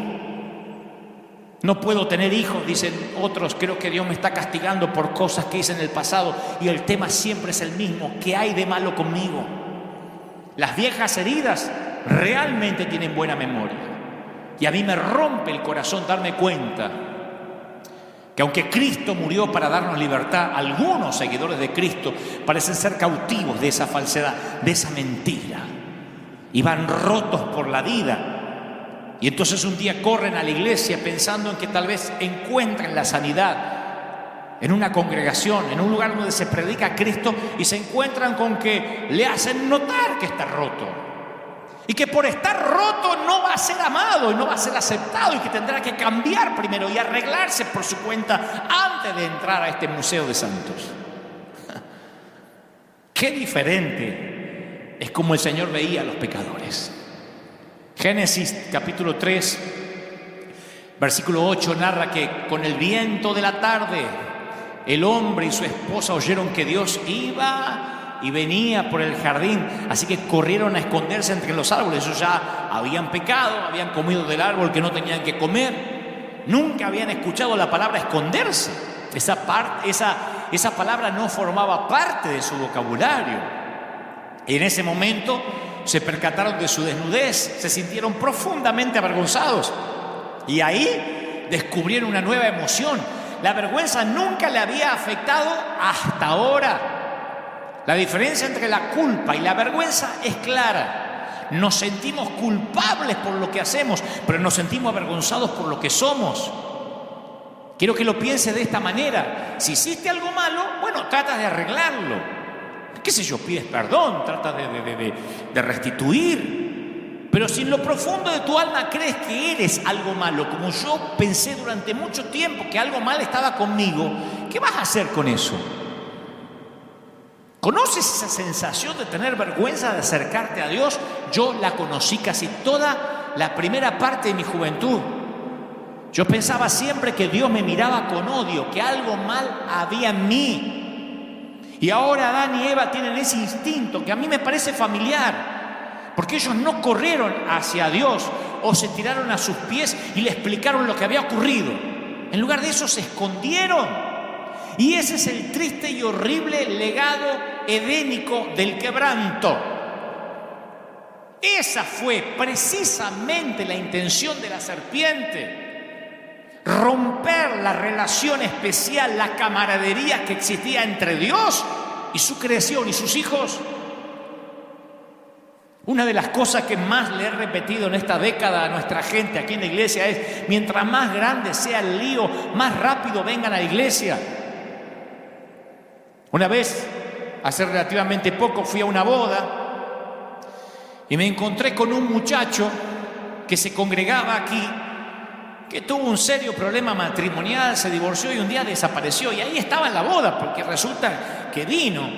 No puedo tener hijos, dicen otros. Creo que Dios me está castigando por cosas que hice en el pasado. Y el tema siempre es el mismo. ¿Qué hay de malo conmigo? Las viejas heridas realmente tienen buena memoria. Y a mí me rompe el corazón darme cuenta que aunque Cristo murió para darnos libertad, algunos seguidores de Cristo parecen ser cautivos de esa falsedad, de esa mentira. Y van rotos por la vida. Y entonces un día corren a la iglesia pensando en que tal vez encuentren la sanidad en una congregación, en un lugar donde se predica a Cristo, y se encuentran con que le hacen notar que está roto. Y que por estar roto no va a ser amado y no va a ser aceptado, y que tendrá que cambiar primero y arreglarse por su cuenta antes de entrar a este museo de santos. Qué diferente es como el Señor veía a los pecadores. Génesis capítulo 3, versículo 8 narra que con el viento de la tarde el hombre y su esposa oyeron que Dios iba y venía por el jardín, así que corrieron a esconderse entre los árboles. Ellos ya habían pecado, habían comido del árbol que no tenían que comer. Nunca habían escuchado la palabra esconderse. Esa palabra no formaba parte de su vocabulario. Y en ese momento se percataron de su desnudez, se sintieron profundamente avergonzados. Y ahí descubrieron una nueva emoción. La vergüenza nunca le había afectado hasta ahora. La diferencia entre la culpa y la vergüenza es clara. Nos sentimos culpables por lo que hacemos, pero nos sentimos avergonzados por lo que somos. Quiero que lo pienses de esta manera. Si hiciste algo malo, bueno, tratas de arreglarlo. ¿Qué sé yo? Pides perdón, tratas de restituir. Pero si en lo profundo de tu alma crees que eres algo malo, como yo pensé durante mucho tiempo que algo mal estaba conmigo, ¿qué vas a hacer con eso? ¿Conoces esa sensación de tener vergüenza de acercarte a Dios? Yo la conocí casi toda la primera parte de mi juventud. Yo pensaba siempre que Dios me miraba con odio, que algo mal había en mí. Y ahora Adán y Eva tienen ese instinto que a mí me parece familiar, porque ellos no corrieron hacia Dios o se tiraron a sus pies y le explicaron lo que había ocurrido. En lugar de eso se escondieron. Y ese es el triste y horrible legado edénico del quebranto. Esa fue precisamente la intención de la serpiente. Romper la relación especial, la camaradería que existía entre Dios y su creación y sus hijos. Una de las cosas que más le he repetido en esta década a nuestra gente aquí en la iglesia es: mientras más grande sea el lío, más rápido vengan a la iglesia. Una vez, hace relativamente poco, fui a una boda y me encontré con un muchacho que se congregaba aquí, que tuvo un serio problema matrimonial, se divorció y un día desapareció. Y ahí estaba en la boda, porque resulta que vino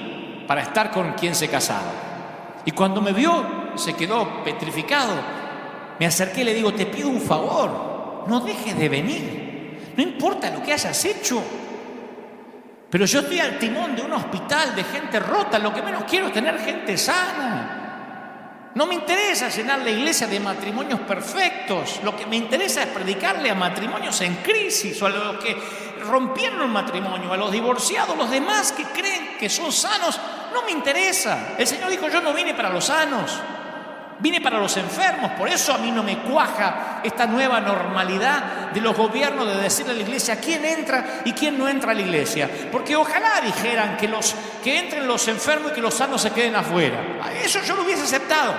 para estar con quien se casaba. Y cuando me vio, se quedó petrificado. Me acerqué y le digo: te pido un favor, no dejes de venir. No importa lo que hayas hecho, pero yo estoy al timón de un hospital de gente rota. Lo que menos quiero es tener gente sana. No me interesa llenar la iglesia de matrimonios perfectos. Lo que me interesa es predicarle a matrimonios en crisis, o a los que rompieron un matrimonio, a los divorciados, los demás que creen que son sanos. No me interesa. El Señor dijo: yo no vine para los sanos, Vine para los enfermos, por eso a mí no me cuaja esta nueva normalidad de los gobiernos de decirle a la iglesia quién entra y quién no entra a la iglesia. Porque ojalá dijeran que entren los enfermos y que los sanos se queden afuera. Eso yo lo hubiese aceptado,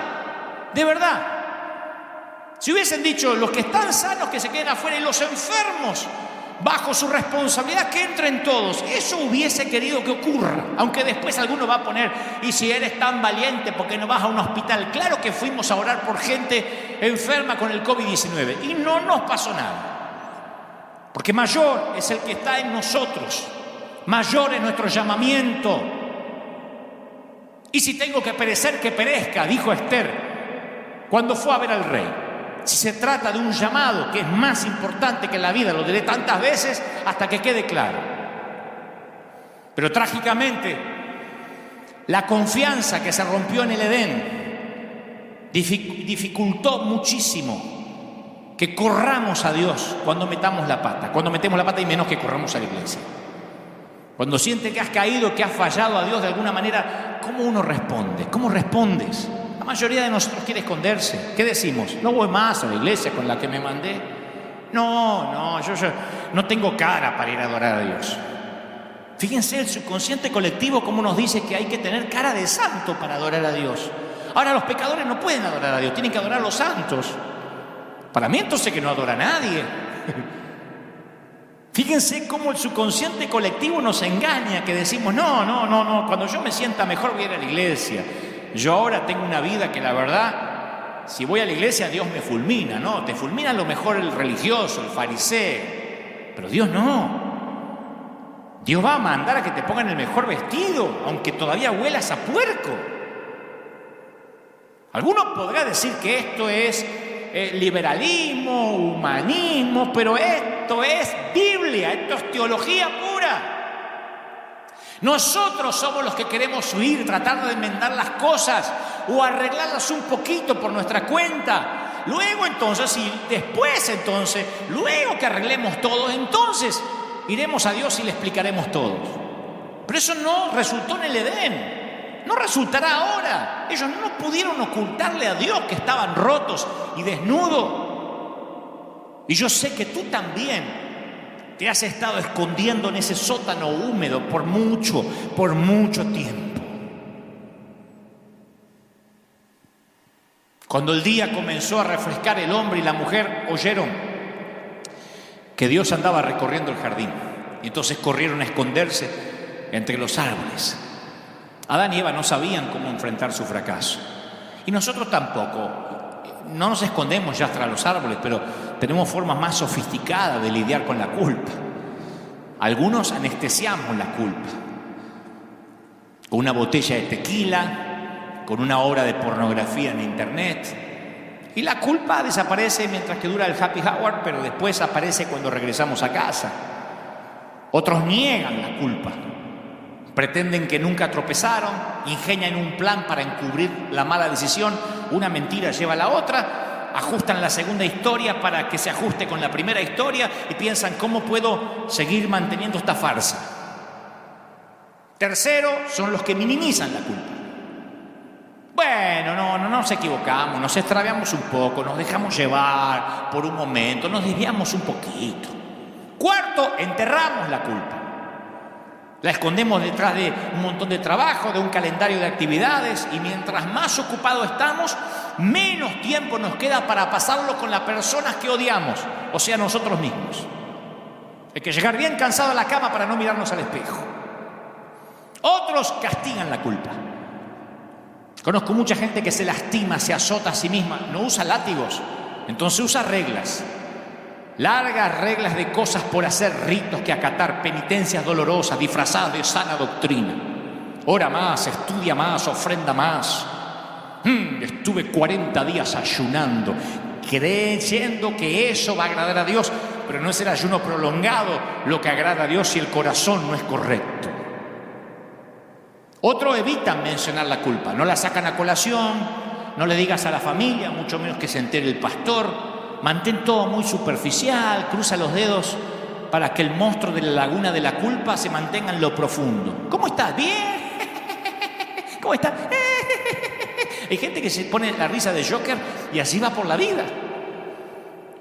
de verdad. Si hubiesen dicho los que están sanos que se queden afuera y los enfermos bajo su responsabilidad que entren todos, eso hubiese querido que ocurra. Aunque después alguno va a poner, y si eres tan valiente, ¿por qué no vas a un hospital? Claro que fuimos a orar por gente enferma con el COVID-19 y no nos pasó nada, porque mayor es el que está en nosotros, mayor es nuestro llamamiento. Y si tengo que perecer, que perezca, dijo Esther cuando fue a ver al rey. Si se trata de un llamado que es más importante que la vida, lo diré tantas veces hasta que quede claro. Pero trágicamente, la confianza que se rompió en el Edén dificultó muchísimo que corramos a Dios cuando metamos la pata. Cuando metemos la pata y menos que corramos a la iglesia. Cuando sientes que has caído, que has fallado a Dios de alguna manera, ¿cómo uno responde? ¿Cómo respondes? La mayoría de nosotros quiere esconderse. ¿Qué decimos? No voy más a la iglesia con la que me mandé. No, yo no tengo cara para ir a adorar a Dios. Fíjense el subconsciente colectivo cómo nos dice que hay que tener cara de santo para adorar a Dios. Ahora los pecadores no pueden adorar a Dios, tienen que adorar a los santos. Para mí entonces que no adora a nadie. Fíjense cómo el subconsciente colectivo nos engaña, que decimos, no, cuando yo me sienta mejor voy a ir a la iglesia. Yo ahora tengo una vida que la verdad, si voy a la iglesia Dios me fulmina, ¿no? Te fulmina a lo mejor el religioso, el fariseo, pero Dios no. Dios va a mandar a que te pongan el mejor vestido, aunque todavía huelas a puerco. Alguno podrá decir que esto es liberalismo, humanismo, pero esto es Biblia, esto es teología pura. Nosotros somos los que queremos huir, tratar de enmendar las cosas o arreglarlas un poquito por nuestra cuenta. Luego entonces, luego que arreglemos todo, entonces iremos a Dios y le explicaremos todo. Pero eso no resultó en el Edén, no resultará ahora. Ellos no pudieron ocultarle a Dios que estaban rotos y desnudos. Y yo sé que tú también te has estado escondiendo en ese sótano húmedo por mucho tiempo. Cuando el día comenzó a refrescar, el hombre y la mujer oyeron que Dios andaba recorriendo el jardín. Y entonces corrieron a esconderse entre los árboles. Adán y Eva no sabían cómo enfrentar su fracaso. Y nosotros tampoco. No nos escondemos ya tras los árboles, pero tenemos formas más sofisticadas de lidiar con la culpa. Algunos anestesiamos la culpa con una botella de tequila, con una hora de pornografía en internet. Y la culpa desaparece mientras que dura el happy hour, pero después aparece cuando regresamos a casa. Otros niegan la culpa. Pretenden que nunca tropezaron, ingenian un plan para encubrir la mala decisión, una mentira lleva a la otra, ajustan la segunda historia para que se ajuste con la primera historia y piensan, ¿cómo puedo seguir manteniendo esta farsa? Tercero, son los que minimizan la culpa. Bueno, no nos equivocamos, nos extraviamos un poco, nos dejamos llevar por un momento, nos desviamos un poquito. Cuarto, enterramos la culpa. La escondemos detrás de un montón de trabajo, de un calendario de actividades, y mientras más ocupados estamos, menos tiempo nos queda para pasarlo con las personas que odiamos, o sea, nosotros mismos. Hay que llegar bien cansado a la cama para no mirarnos al espejo. Otros castigan la culpa. Conozco mucha gente que se lastima, se azota a sí misma, no usa látigos, entonces usa reglas. Largas reglas de cosas por hacer, ritos que acatar, penitencias dolorosas, disfrazadas de sana doctrina. Ora más, estudia más, ofrenda más. Estuve 40 días ayunando, creyendo que eso va a agradar a Dios, pero no es el ayuno prolongado lo que agrada a Dios si el corazón no es correcto. Otros evitan mencionar la culpa, no la sacan a colación, no le digas a la familia, mucho menos que se entere el pastor. Mantén todo muy superficial, cruza los dedos para que el monstruo de la laguna de la culpa se mantenga en lo profundo. ¿Cómo estás? ¿Bien? ¿Cómo estás? Hay gente que se pone la risa de Joker y así va por la vida.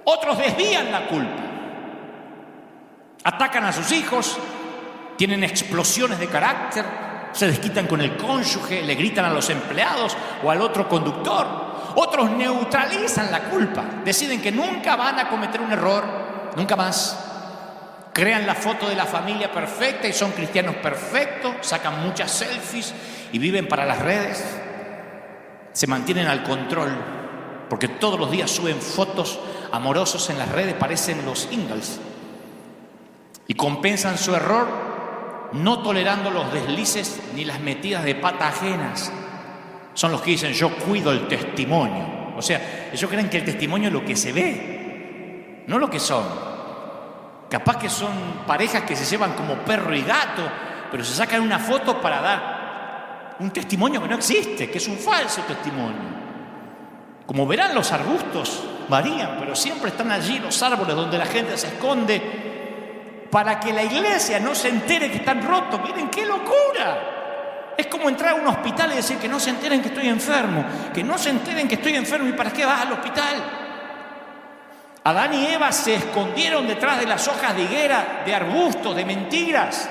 Otros desvían la culpa. Atacan a sus hijos, tienen explosiones de carácter, se desquitan con el cónyuge, le gritan a los empleados o al otro conductor. Otros neutralizan la culpa, deciden que nunca van a cometer un error, nunca más. Crean la foto de la familia perfecta y son cristianos perfectos, sacan muchas selfies y viven para las redes. Se mantienen al control porque todos los días suben fotos amorosos en las redes, parecen los Ingalls. Y compensan su error no tolerando los deslices ni las metidas de pata ajenas. Son los que dicen, yo cuido el testimonio. O sea, ellos creen que el testimonio es lo que se ve, no lo que son. Capaz que son parejas que se llevan como perro y gato, pero se sacan una foto para dar un testimonio que no existe, que es un falso testimonio. Como verán, los arbustos varían, pero siempre están allí los árboles donde la gente se esconde para que la iglesia no se entere que están rotos. Miren qué locura. Es como entrar a un hospital y decir que no se enteren que estoy enfermo, que no se enteren que estoy enfermo. ¿Y para qué vas al hospital? Adán y Eva se escondieron detrás de las hojas de higuera, de arbustos, de mentiras.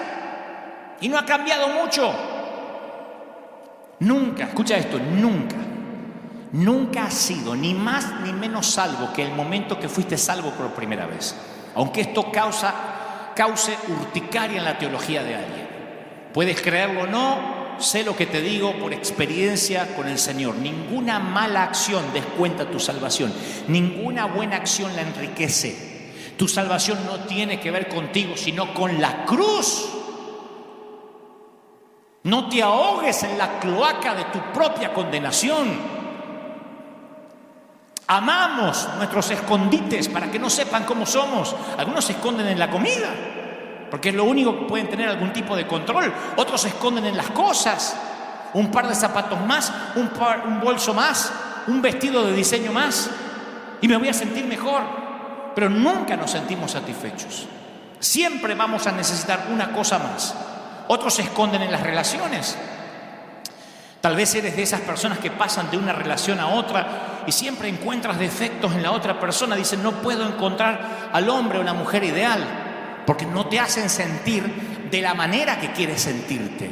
Y no ha cambiado mucho. Nunca, escucha esto, nunca has sido ni más ni menos salvo que el momento que fuiste salvo por primera vez. Aunque esto cause urticaria en la teología de alguien. Puedes creerlo o no. Sé lo que te digo por experiencia con el Señor. Ninguna mala acción descuenta tu salvación. Ninguna buena acción la enriquece. Tu salvación no tiene que ver contigo, sino con la cruz. No te ahogues en la cloaca de tu propia condenación. Amamos nuestros escondites para que no sepan cómo somos. Algunos se esconden en la comida, porque es lo único que pueden tener algún tipo de control. Otros se esconden en las cosas. Un par de zapatos más, un bolso más, un vestido de diseño más, y me voy a sentir mejor. Pero nunca nos sentimos satisfechos. Siempre vamos a necesitar una cosa más. Otros se esconden en las relaciones. Tal vez eres de esas personas que pasan de una relación a otra y siempre encuentras defectos en la otra persona. Dicen, no puedo encontrar al hombre o la mujer ideal, porque no te hacen sentir de la manera que quieres sentirte.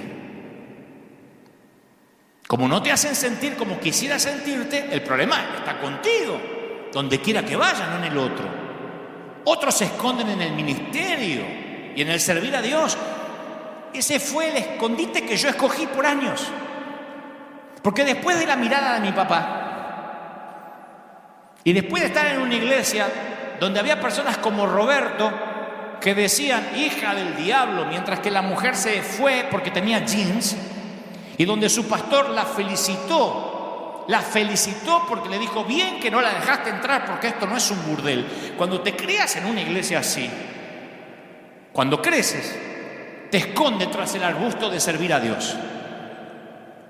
Como no te hacen sentir como quisieras sentirte, el problema está contigo, donde quiera que vayas, no en el otro. Otros se esconden en el ministerio y en el servir a Dios. Ese fue el escondite que yo escogí por años. Porque después de la mirada de mi papá y después de estar en una iglesia donde había personas como Roberto que decían hija del diablo, mientras que la mujer se fue porque tenía jeans, y donde su pastor la felicitó porque le dijo, bien que no la dejaste entrar porque esto no es un burdel. Cuando te crías en una iglesia así, cuando creces, te escondes tras el arbusto de servir a Dios.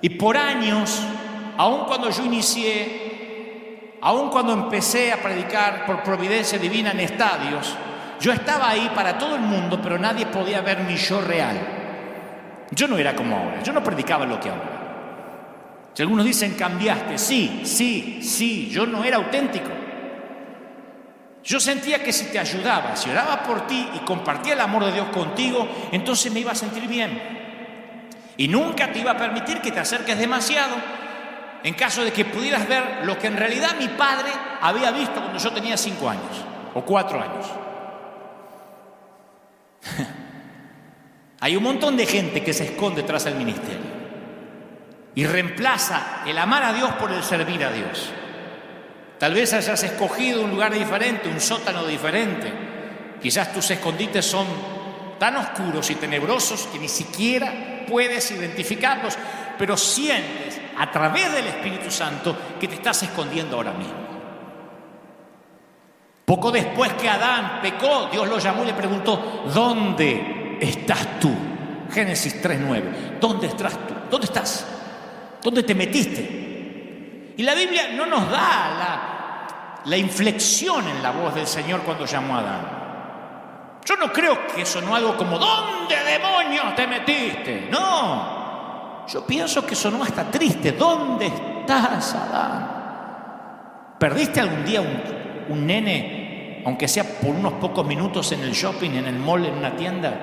Y por años, aun cuando yo inicié, aun cuando empecé a predicar por providencia divina en estadios, yo estaba ahí para todo el mundo, pero nadie podía ver mi yo real. Yo no era como ahora, yo no predicaba lo que ahora. Si algunos dicen cambiaste, sí, yo no era auténtico. Yo sentía que si te ayudaba, si oraba por ti y compartía el amor de Dios contigo, entonces me iba a sentir bien. Y nunca te iba a permitir que te acerques demasiado, en caso de que pudieras ver lo que en realidad mi padre había visto cuando yo tenía 5 años o 4 años. Hay un montón de gente que se esconde tras el ministerio y reemplaza el amar a Dios por el servir a Dios. Tal vez hayas escogido un lugar diferente, un sótano diferente. Quizás tus escondites son tan oscuros y tenebrosos que ni siquiera puedes identificarlos, pero sientes a través del Espíritu Santo que te estás escondiendo ahora mismo. Poco después que Adán pecó, Dios lo llamó y le preguntó, ¿dónde estás tú? Génesis 3:9. ¿Dónde estás tú? ¿Dónde estás? ¿Dónde te metiste? Y la Biblia no nos da la inflexión en la voz del Señor cuando llamó a Adán. Yo no creo que sonó algo como ¿dónde demonios te metiste? No. yo pienso que sonó hasta triste. ¿Dónde estás, Adán? ¿Perdiste algún día un nene, aunque sea por unos pocos minutos en el shopping, en el mall, en una tienda?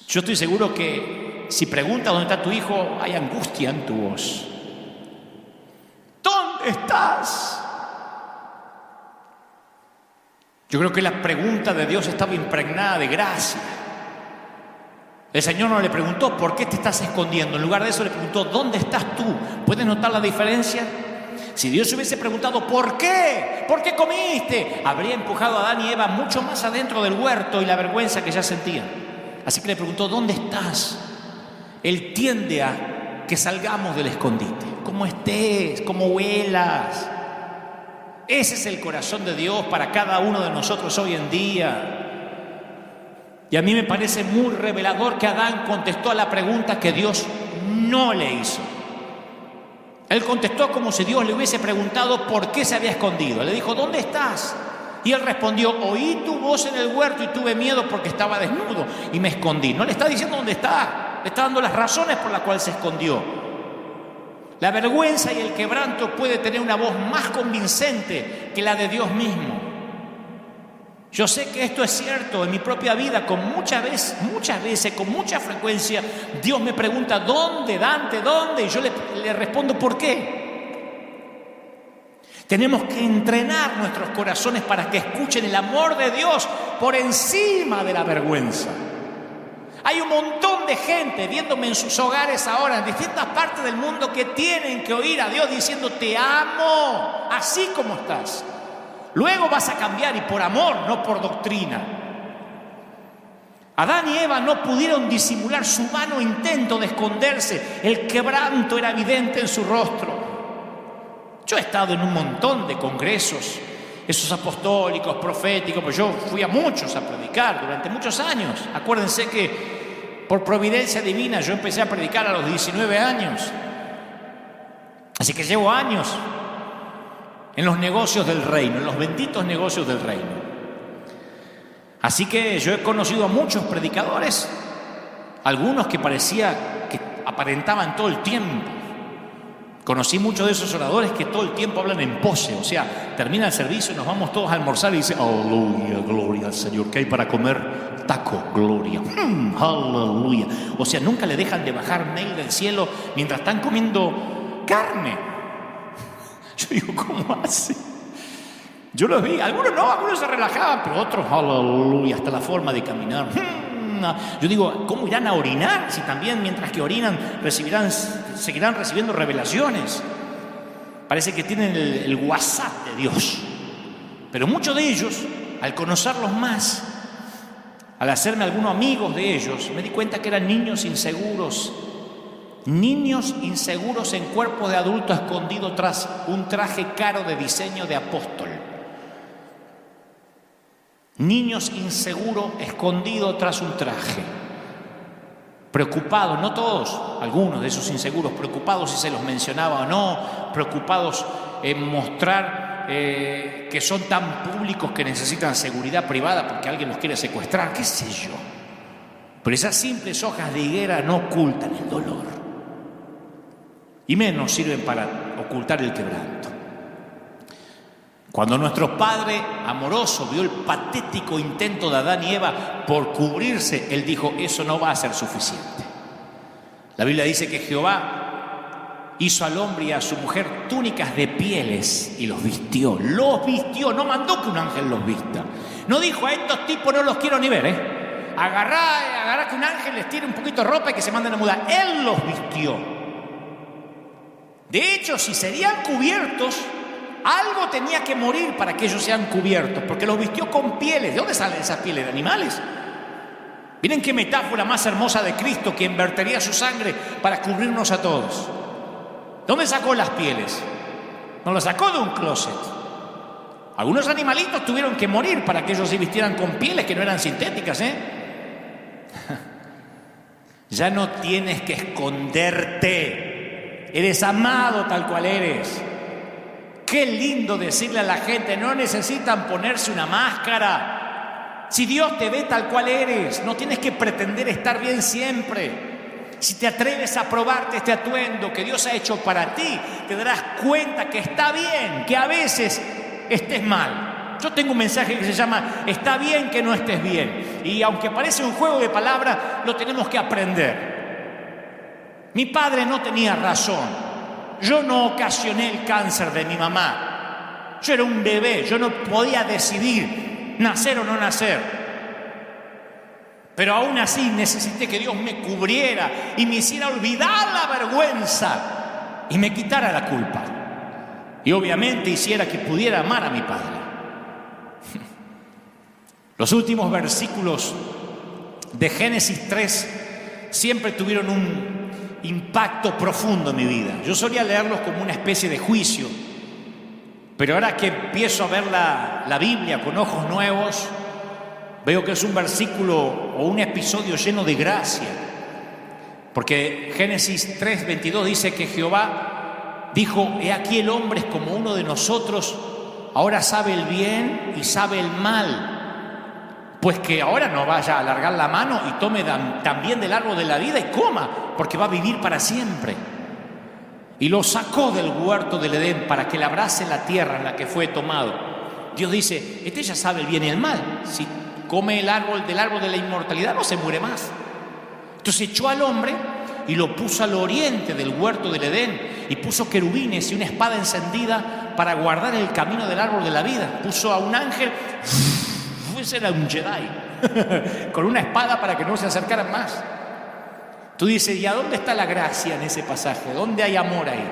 Yo estoy seguro que si preguntas dónde está tu hijo, hay angustia en tu voz. ¿Dónde estás? Yo creo que la pregunta de Dios estaba impregnada de gracia. El Señor no le preguntó ¿por qué te estás escondiendo? En lugar de eso le preguntó ¿dónde estás tú? ¿Puedes notar la diferencia? Si Dios hubiese preguntado ¿por qué? ¿Por qué comiste? Habría empujado a Adán y Eva mucho más adentro del huerto y la vergüenza que ya sentían. Así que le preguntó ¿dónde estás? Él tiende a que salgamos del escondite. ¿Cómo estés? ¿Cómo huelas? Ese es el corazón de Dios para cada uno de nosotros hoy en día. Y a mí me parece muy revelador que Adán contestó a la pregunta que Dios no le hizo. Él contestó como si Dios le hubiese preguntado por qué se había escondido. Le dijo, ¿dónde estás? Y él respondió, oí tu voz en el huerto y tuve miedo porque estaba desnudo y me escondí. No le está diciendo dónde está, le está dando las razones por las cuales se escondió. La vergüenza y el quebranto puede tener una voz más convincente que la de Dios mismo. Yo sé que esto es cierto en mi propia vida, muchas veces, con mucha frecuencia, Dios me pregunta, ¿dónde, Dante? ¿Dónde? Y yo le respondo, ¿por qué? Tenemos que entrenar nuestros corazones para que escuchen el amor de Dios por encima de la vergüenza. Hay un montón de gente viéndome en sus hogares ahora, en distintas partes del mundo, que tienen que oír a Dios diciendo, te amo, así como estás. Luego vas a cambiar y por amor, no por doctrina. Adán y Eva no pudieron disimular su vano intento de esconderse. El quebranto era evidente en su rostro. Yo he estado en un montón de congresos, esos apostólicos, proféticos, pues yo fui a muchos a predicar durante muchos años. Acuérdense que por providencia divina yo empecé a predicar a los 19 años. Así que llevo años en los negocios del reino, en los benditos negocios del reino. Así que yo he conocido a muchos predicadores, algunos que parecía que aparentaban todo el tiempo. Conocí muchos de esos oradores que todo el tiempo hablan en pose, o sea, termina el servicio y nos vamos todos a almorzar y dicen, aleluya, gloria al Señor, ¿qué hay para comer? Taco, gloria, aleluya. O sea, nunca le dejan de bajar mail del cielo mientras están comiendo carne. Yo digo, ¿cómo hace? Yo los vi, algunos no, algunos se relajaban, pero otros, aleluya, hasta la forma de caminar. Yo digo, ¿cómo irán a orinar si también mientras que orinan seguirán recibiendo revelaciones? Parece que tienen el WhatsApp de Dios. Pero muchos de ellos, al conocerlos más, al hacerme algunos amigos de ellos, me di cuenta que eran niños inseguros en cuerpos de adulto escondido tras un traje caro de diseño de apóstol. Niños inseguros escondidos tras un traje. Preocupados, no todos, algunos de esos inseguros, preocupados si se los mencionaba o no, preocupados en mostrar que son tan públicos que necesitan seguridad privada porque alguien los quiere secuestrar, qué sé yo. Pero esas simples hojas de higuera no ocultan el dolor. Y menos sirven para ocultar el quebranto. Cuando nuestro Padre amoroso vio el patético intento de Adán y Eva por cubrirse, Él dijo, eso no va a ser suficiente. La Biblia dice que Jehová hizo al hombre y a su mujer túnicas de pieles y los vistió, no mandó que un ángel los vista. No dijo, a estos tipos no los quiero ni ver, agarrá que un ángel les tire un poquito de ropa y que se manden a mudar. Él los vistió. De hecho, si serían cubiertos, algo tenía que morir para que ellos sean cubiertos, porque los vistió con pieles. ¿De dónde salen esas pieles? ¿De animales? Miren qué metáfora más hermosa de Cristo, quien vertería su sangre para cubrirnos a todos. ¿Dónde sacó las pieles? No las sacó de un closet. Algunos animalitos tuvieron que morir para que ellos se vistieran con pieles que no eran sintéticas, Ya no tienes que esconderte. Eres amado tal cual eres. Qué lindo decirle a la gente, no necesitan ponerse una máscara. Si Dios te ve tal cual eres, no tienes que pretender estar bien siempre. Si te atreves a probarte este atuendo que Dios ha hecho para ti, te darás cuenta que está bien, que a veces estés mal. Yo tengo un mensaje que se llama "Está bien que no estés bien". Y aunque parece un juego de palabras, lo tenemos que aprender. Mi padre no tenía razón. Yo no ocasioné el cáncer de mi mamá. Yo era un bebé, yo no podía decidir nacer o no nacer. Pero aún así necesité que Dios me cubriera y me hiciera olvidar la vergüenza y me quitara la culpa. Y obviamente hiciera que pudiera amar a mi padre. Los últimos versículos de Génesis 3 siempre tuvieron un impacto profundo en mi vida. Yo solía leerlos como una especie de juicio, pero ahora que empiezo a ver la Biblia con ojos nuevos, veo que es un versículo o un episodio lleno de gracia. Porque Génesis 3:22 dice que Jehová dijo: he aquí el hombre es como uno de nosotros, ahora sabe el bien y sabe el mal. Pues que ahora no vaya a alargar la mano y tome también del árbol de la vida y coma, porque va a vivir para siempre. Y lo sacó del huerto del Edén para que labrase la tierra en la que fue tomado. Dios dice: este ya sabe el bien y el mal. Si come del árbol de la inmortalidad, no se muere más. Entonces echó al hombre y lo puso al oriente del huerto del Edén, y puso querubines y una espada encendida para guardar el camino del árbol de la vida. Puso a un ángel, ese era un Jedi, con una espada para que no se acercaran más. Tú dices: ¿y a dónde está la gracia en ese pasaje? ¿Dónde hay amor ahí?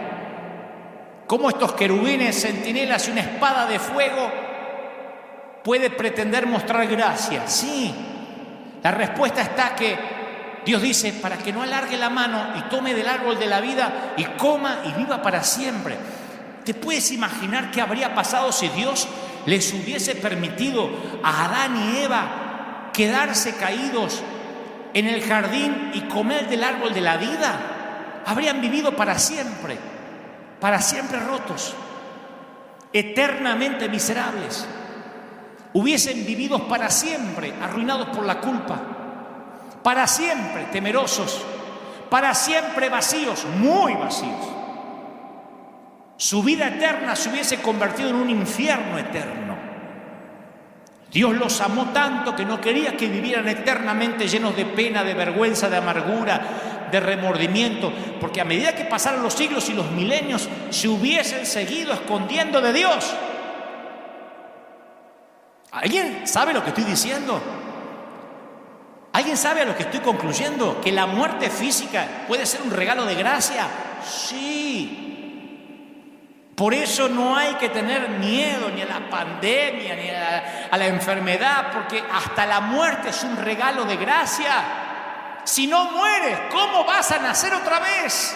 ¿Cómo estos querubines, centinelas y una espada de fuego puede pretender mostrar gracia? Sí, la respuesta está que Dios dice: para que no alargue la mano y tome del árbol de la vida y coma y viva para siempre. ¿Te puedes imaginar qué habría pasado si Dios les hubiese permitido a Adán y Eva quedarse caídos en el jardín y comer del árbol de la vida? Habrían vivido para siempre rotos, eternamente miserables. Hubiesen vivido para siempre arruinados por la culpa, para siempre temerosos, para siempre vacíos, muy vacíos. Su vida eterna se hubiese convertido en un infierno eterno. Dios los amó tanto que no quería que vivieran eternamente llenos de pena, de vergüenza, de amargura, de remordimiento, porque a medida que pasaron los siglos y los milenios, se hubiesen seguido escondiendo de Dios. ¿Alguien sabe lo que estoy diciendo? ¿Alguien sabe a lo que estoy concluyendo? ¿Que la muerte física puede ser un regalo de gracia? Sí. Por eso no hay que tener miedo ni a la pandemia, ni a la enfermedad, porque hasta la muerte es un regalo de gracia. Si no mueres, ¿cómo vas a nacer otra vez?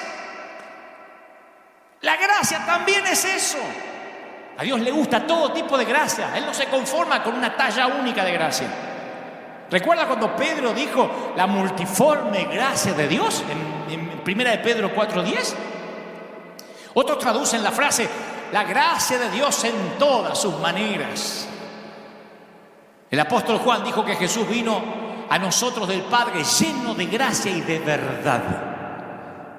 La gracia también es eso. A Dios le gusta todo tipo de gracia. Él no se conforma con una talla única de gracia. ¿Recuerda cuando Pedro dijo la multiforme gracia de Dios en 1 de Pedro 4:10? Otros traducen la frase: la gracia de Dios en todas sus maneras. El apóstol Juan dijo que Jesús vino a nosotros del Padre lleno de gracia y de verdad.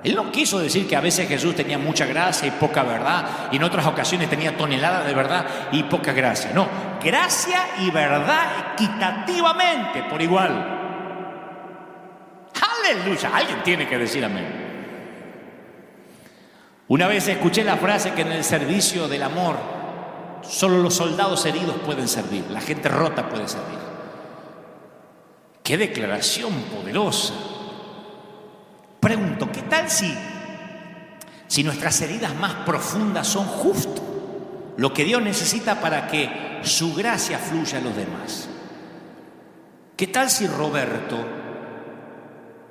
Él no quiso decir que a veces Jesús tenía mucha gracia y poca verdad, y en otras ocasiones tenía toneladas de verdad y poca gracia. No, gracia y verdad equitativamente, por igual. ¡Aleluya! Alguien tiene que decir amén. Una vez escuché la frase que en el servicio del amor solo los soldados heridos pueden servir, la gente rota puede servir. ¡Qué declaración poderosa! Pregunto, ¿qué tal si nuestras heridas más profundas son justo lo que Dios necesita para que su gracia fluya a los demás? ¿Qué tal si Roberto,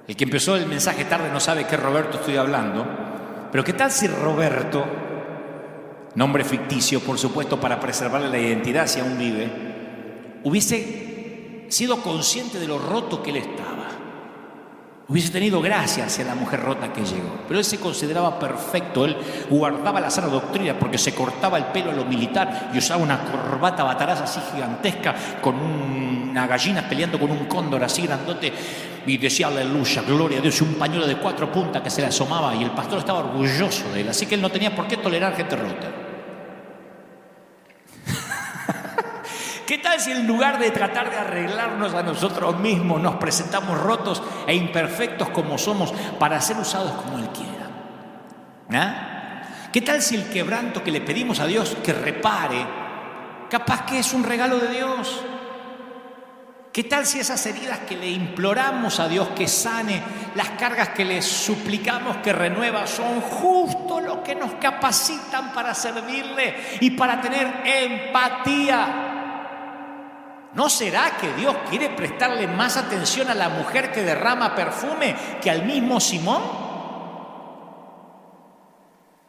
el que empezó el mensaje tarde no sabe qué Roberto estoy hablando, pero qué tal si Roberto, nombre ficticio por supuesto para preservarle la identidad si aún vive, hubiese sido consciente de lo roto que él estaba? Hubiese tenido gracia hacia la mujer rota que llegó. Pero él se consideraba perfecto. Él guardaba la sana doctrina porque se cortaba el pelo a lo militar y usaba una corbata bataraza así gigantesca con una gallina peleando con un cóndor así grandote. Y decía aleluya, gloria a Dios, y un pañuelo de 4 puntas que se le asomaba. Y el pastor estaba orgulloso de él. Así que él no tenía por qué tolerar gente rota. ¿Qué tal si en lugar de tratar de arreglarnos a nosotros mismos, nos presentamos rotos e imperfectos como somos para ser usados como Él quiera? ¿Ah? ¿Qué tal si el quebranto que le pedimos a Dios que repare, capaz que es un regalo de Dios? ¿Qué tal si esas heridas que le imploramos a Dios que sane, las cargas que le suplicamos que renueva, son justo lo que nos capacitan para servirle y para tener empatía? ¿No será que Dios quiere prestarle más atención a la mujer que derrama perfume que al mismo Simón?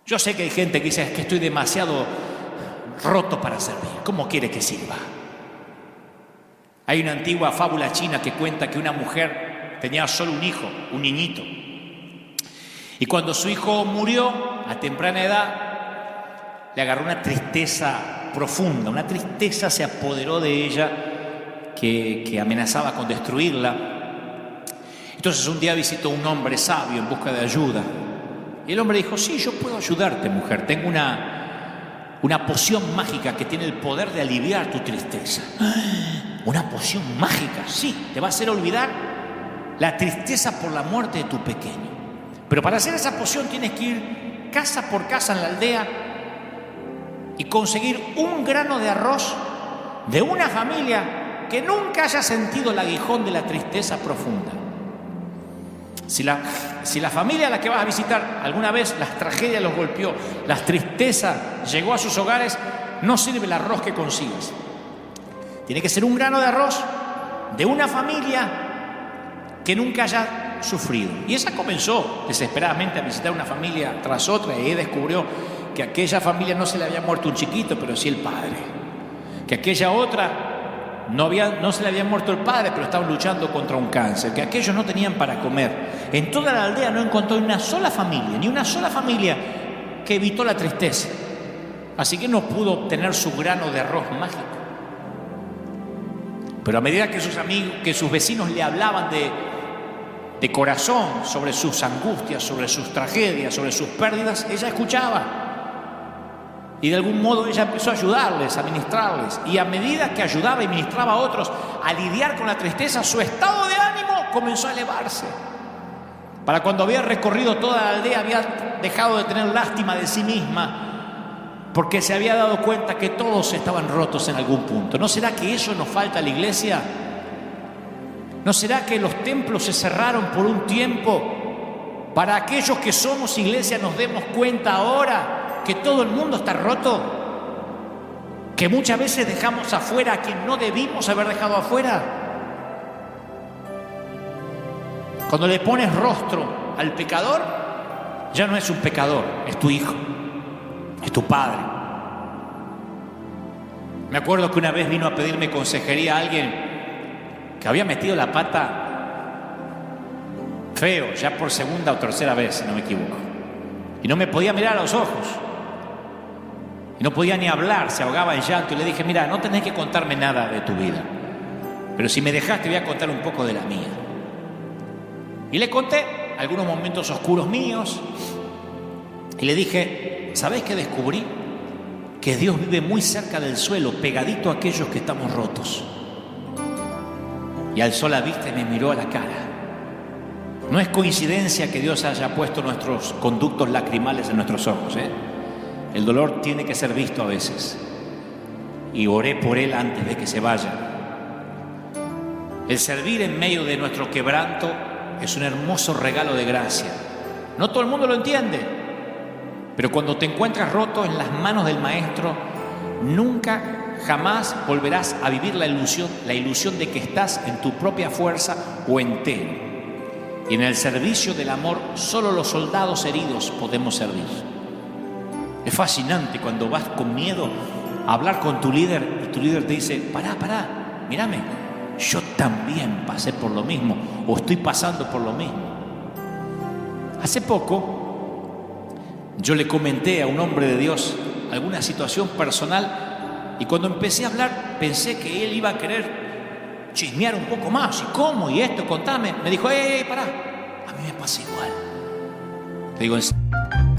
Yo sé que hay gente que dice, es que estoy demasiado roto para servir. ¿Cómo quiere que sirva? Hay una antigua fábula china que cuenta que una mujer tenía solo un hijo, un niñito. Y cuando su hijo murió a temprana edad, le agarró una tristeza profunda, una tristeza se apoderó de ella que amenazaba con destruirla. Entonces un día visitó a un hombre sabio en busca de ayuda. Y el hombre dijo, sí, yo puedo ayudarte, mujer. Tengo una poción mágica que tiene el poder de aliviar tu tristeza. ¿Una poción mágica? Sí, te va a hacer olvidar la tristeza por la muerte de tu pequeño. Pero para hacer esa poción tienes que ir casa por casa en la aldea y conseguir un grano de arroz de una familia que nunca haya sentido el aguijón de la tristeza profunda. Si la familia a la que vas a visitar alguna vez las tragedias los golpeó, la tristeza llegó a sus hogares, no sirve el arroz que consigas. Tiene que ser un grano de arroz de una familia que nunca haya sufrido. Y esa comenzó desesperadamente a visitar una familia tras otra y descubrió que a aquella familia no se le había muerto un chiquito, pero sí el padre. Que aquella otra no se le había muerto el padre, pero estaban luchando contra un cáncer. Que aquellos no tenían para comer. En toda la aldea no encontró ni una sola familia que evitó la tristeza. Así que no pudo obtener su grano de arroz mágico. Pero a medida que sus amigos, que sus vecinos le hablaban de corazón sobre sus angustias, sobre sus tragedias, sobre sus pérdidas, ella escuchaba. Y de algún modo ella empezó a ayudarles, a ministrarles. Y a medida que ayudaba y ministraba a otros a lidiar con la tristeza, su estado de ánimo comenzó a elevarse. Para cuando había recorrido toda la aldea, había dejado de tener lástima de sí misma, porque se había dado cuenta que todos estaban rotos en algún punto. ¿No será que eso nos falta a la iglesia? ¿No será que los templos se cerraron por un tiempo para aquellos que somos iglesia nos demos cuenta ahora que todo el mundo está roto? Que muchas veces dejamos afuera a quien no debimos haber dejado afuera. Cuando le pones rostro al pecador, ya no es un pecador, es tu hijo, es tu padre. Me acuerdo que una vez vino a pedirme consejería a alguien que había metido la pata feo, ya por segunda o tercera vez, si no me equivoco. Y no me podía mirar a los ojos. Y no podía ni hablar, se ahogaba en llanto. Y le dije, mira, no tenés que contarme nada de tu vida, pero si me dejás te voy a contar un poco de la mía. Y le conté algunos momentos oscuros míos. Y le dije, ¿sabés qué descubrí? Que Dios vive muy cerca del suelo, pegadito a aquellos que estamos rotos. Y alzó la vista y me miró a la cara. No es coincidencia que Dios haya puesto nuestros conductos lacrimales en nuestros ojos, ¿eh? El dolor tiene que ser visto a veces. Y oré por él antes de que se vaya. El servir en medio de nuestro quebranto es un hermoso regalo de gracia. No todo el mundo lo entiende, pero cuando te encuentras roto en las manos del Maestro, nunca jamás volverás a vivir la ilusión de que estás en tu propia fuerza o entero. Y en el servicio del amor, solo los soldados heridos podemos servir. Es fascinante cuando vas con miedo a hablar con tu líder y tu líder te dice, pará, mírame, yo también pasé por lo mismo o estoy pasando por lo mismo. Hace poco yo le comenté a un hombre de Dios alguna situación personal y cuando empecé a hablar pensé que él iba a querer chismear un poco más. ¿Y cómo? ¿Y esto? Contame. Me dijo, pará, a mí me pasa igual. Le digo, ¿en serio?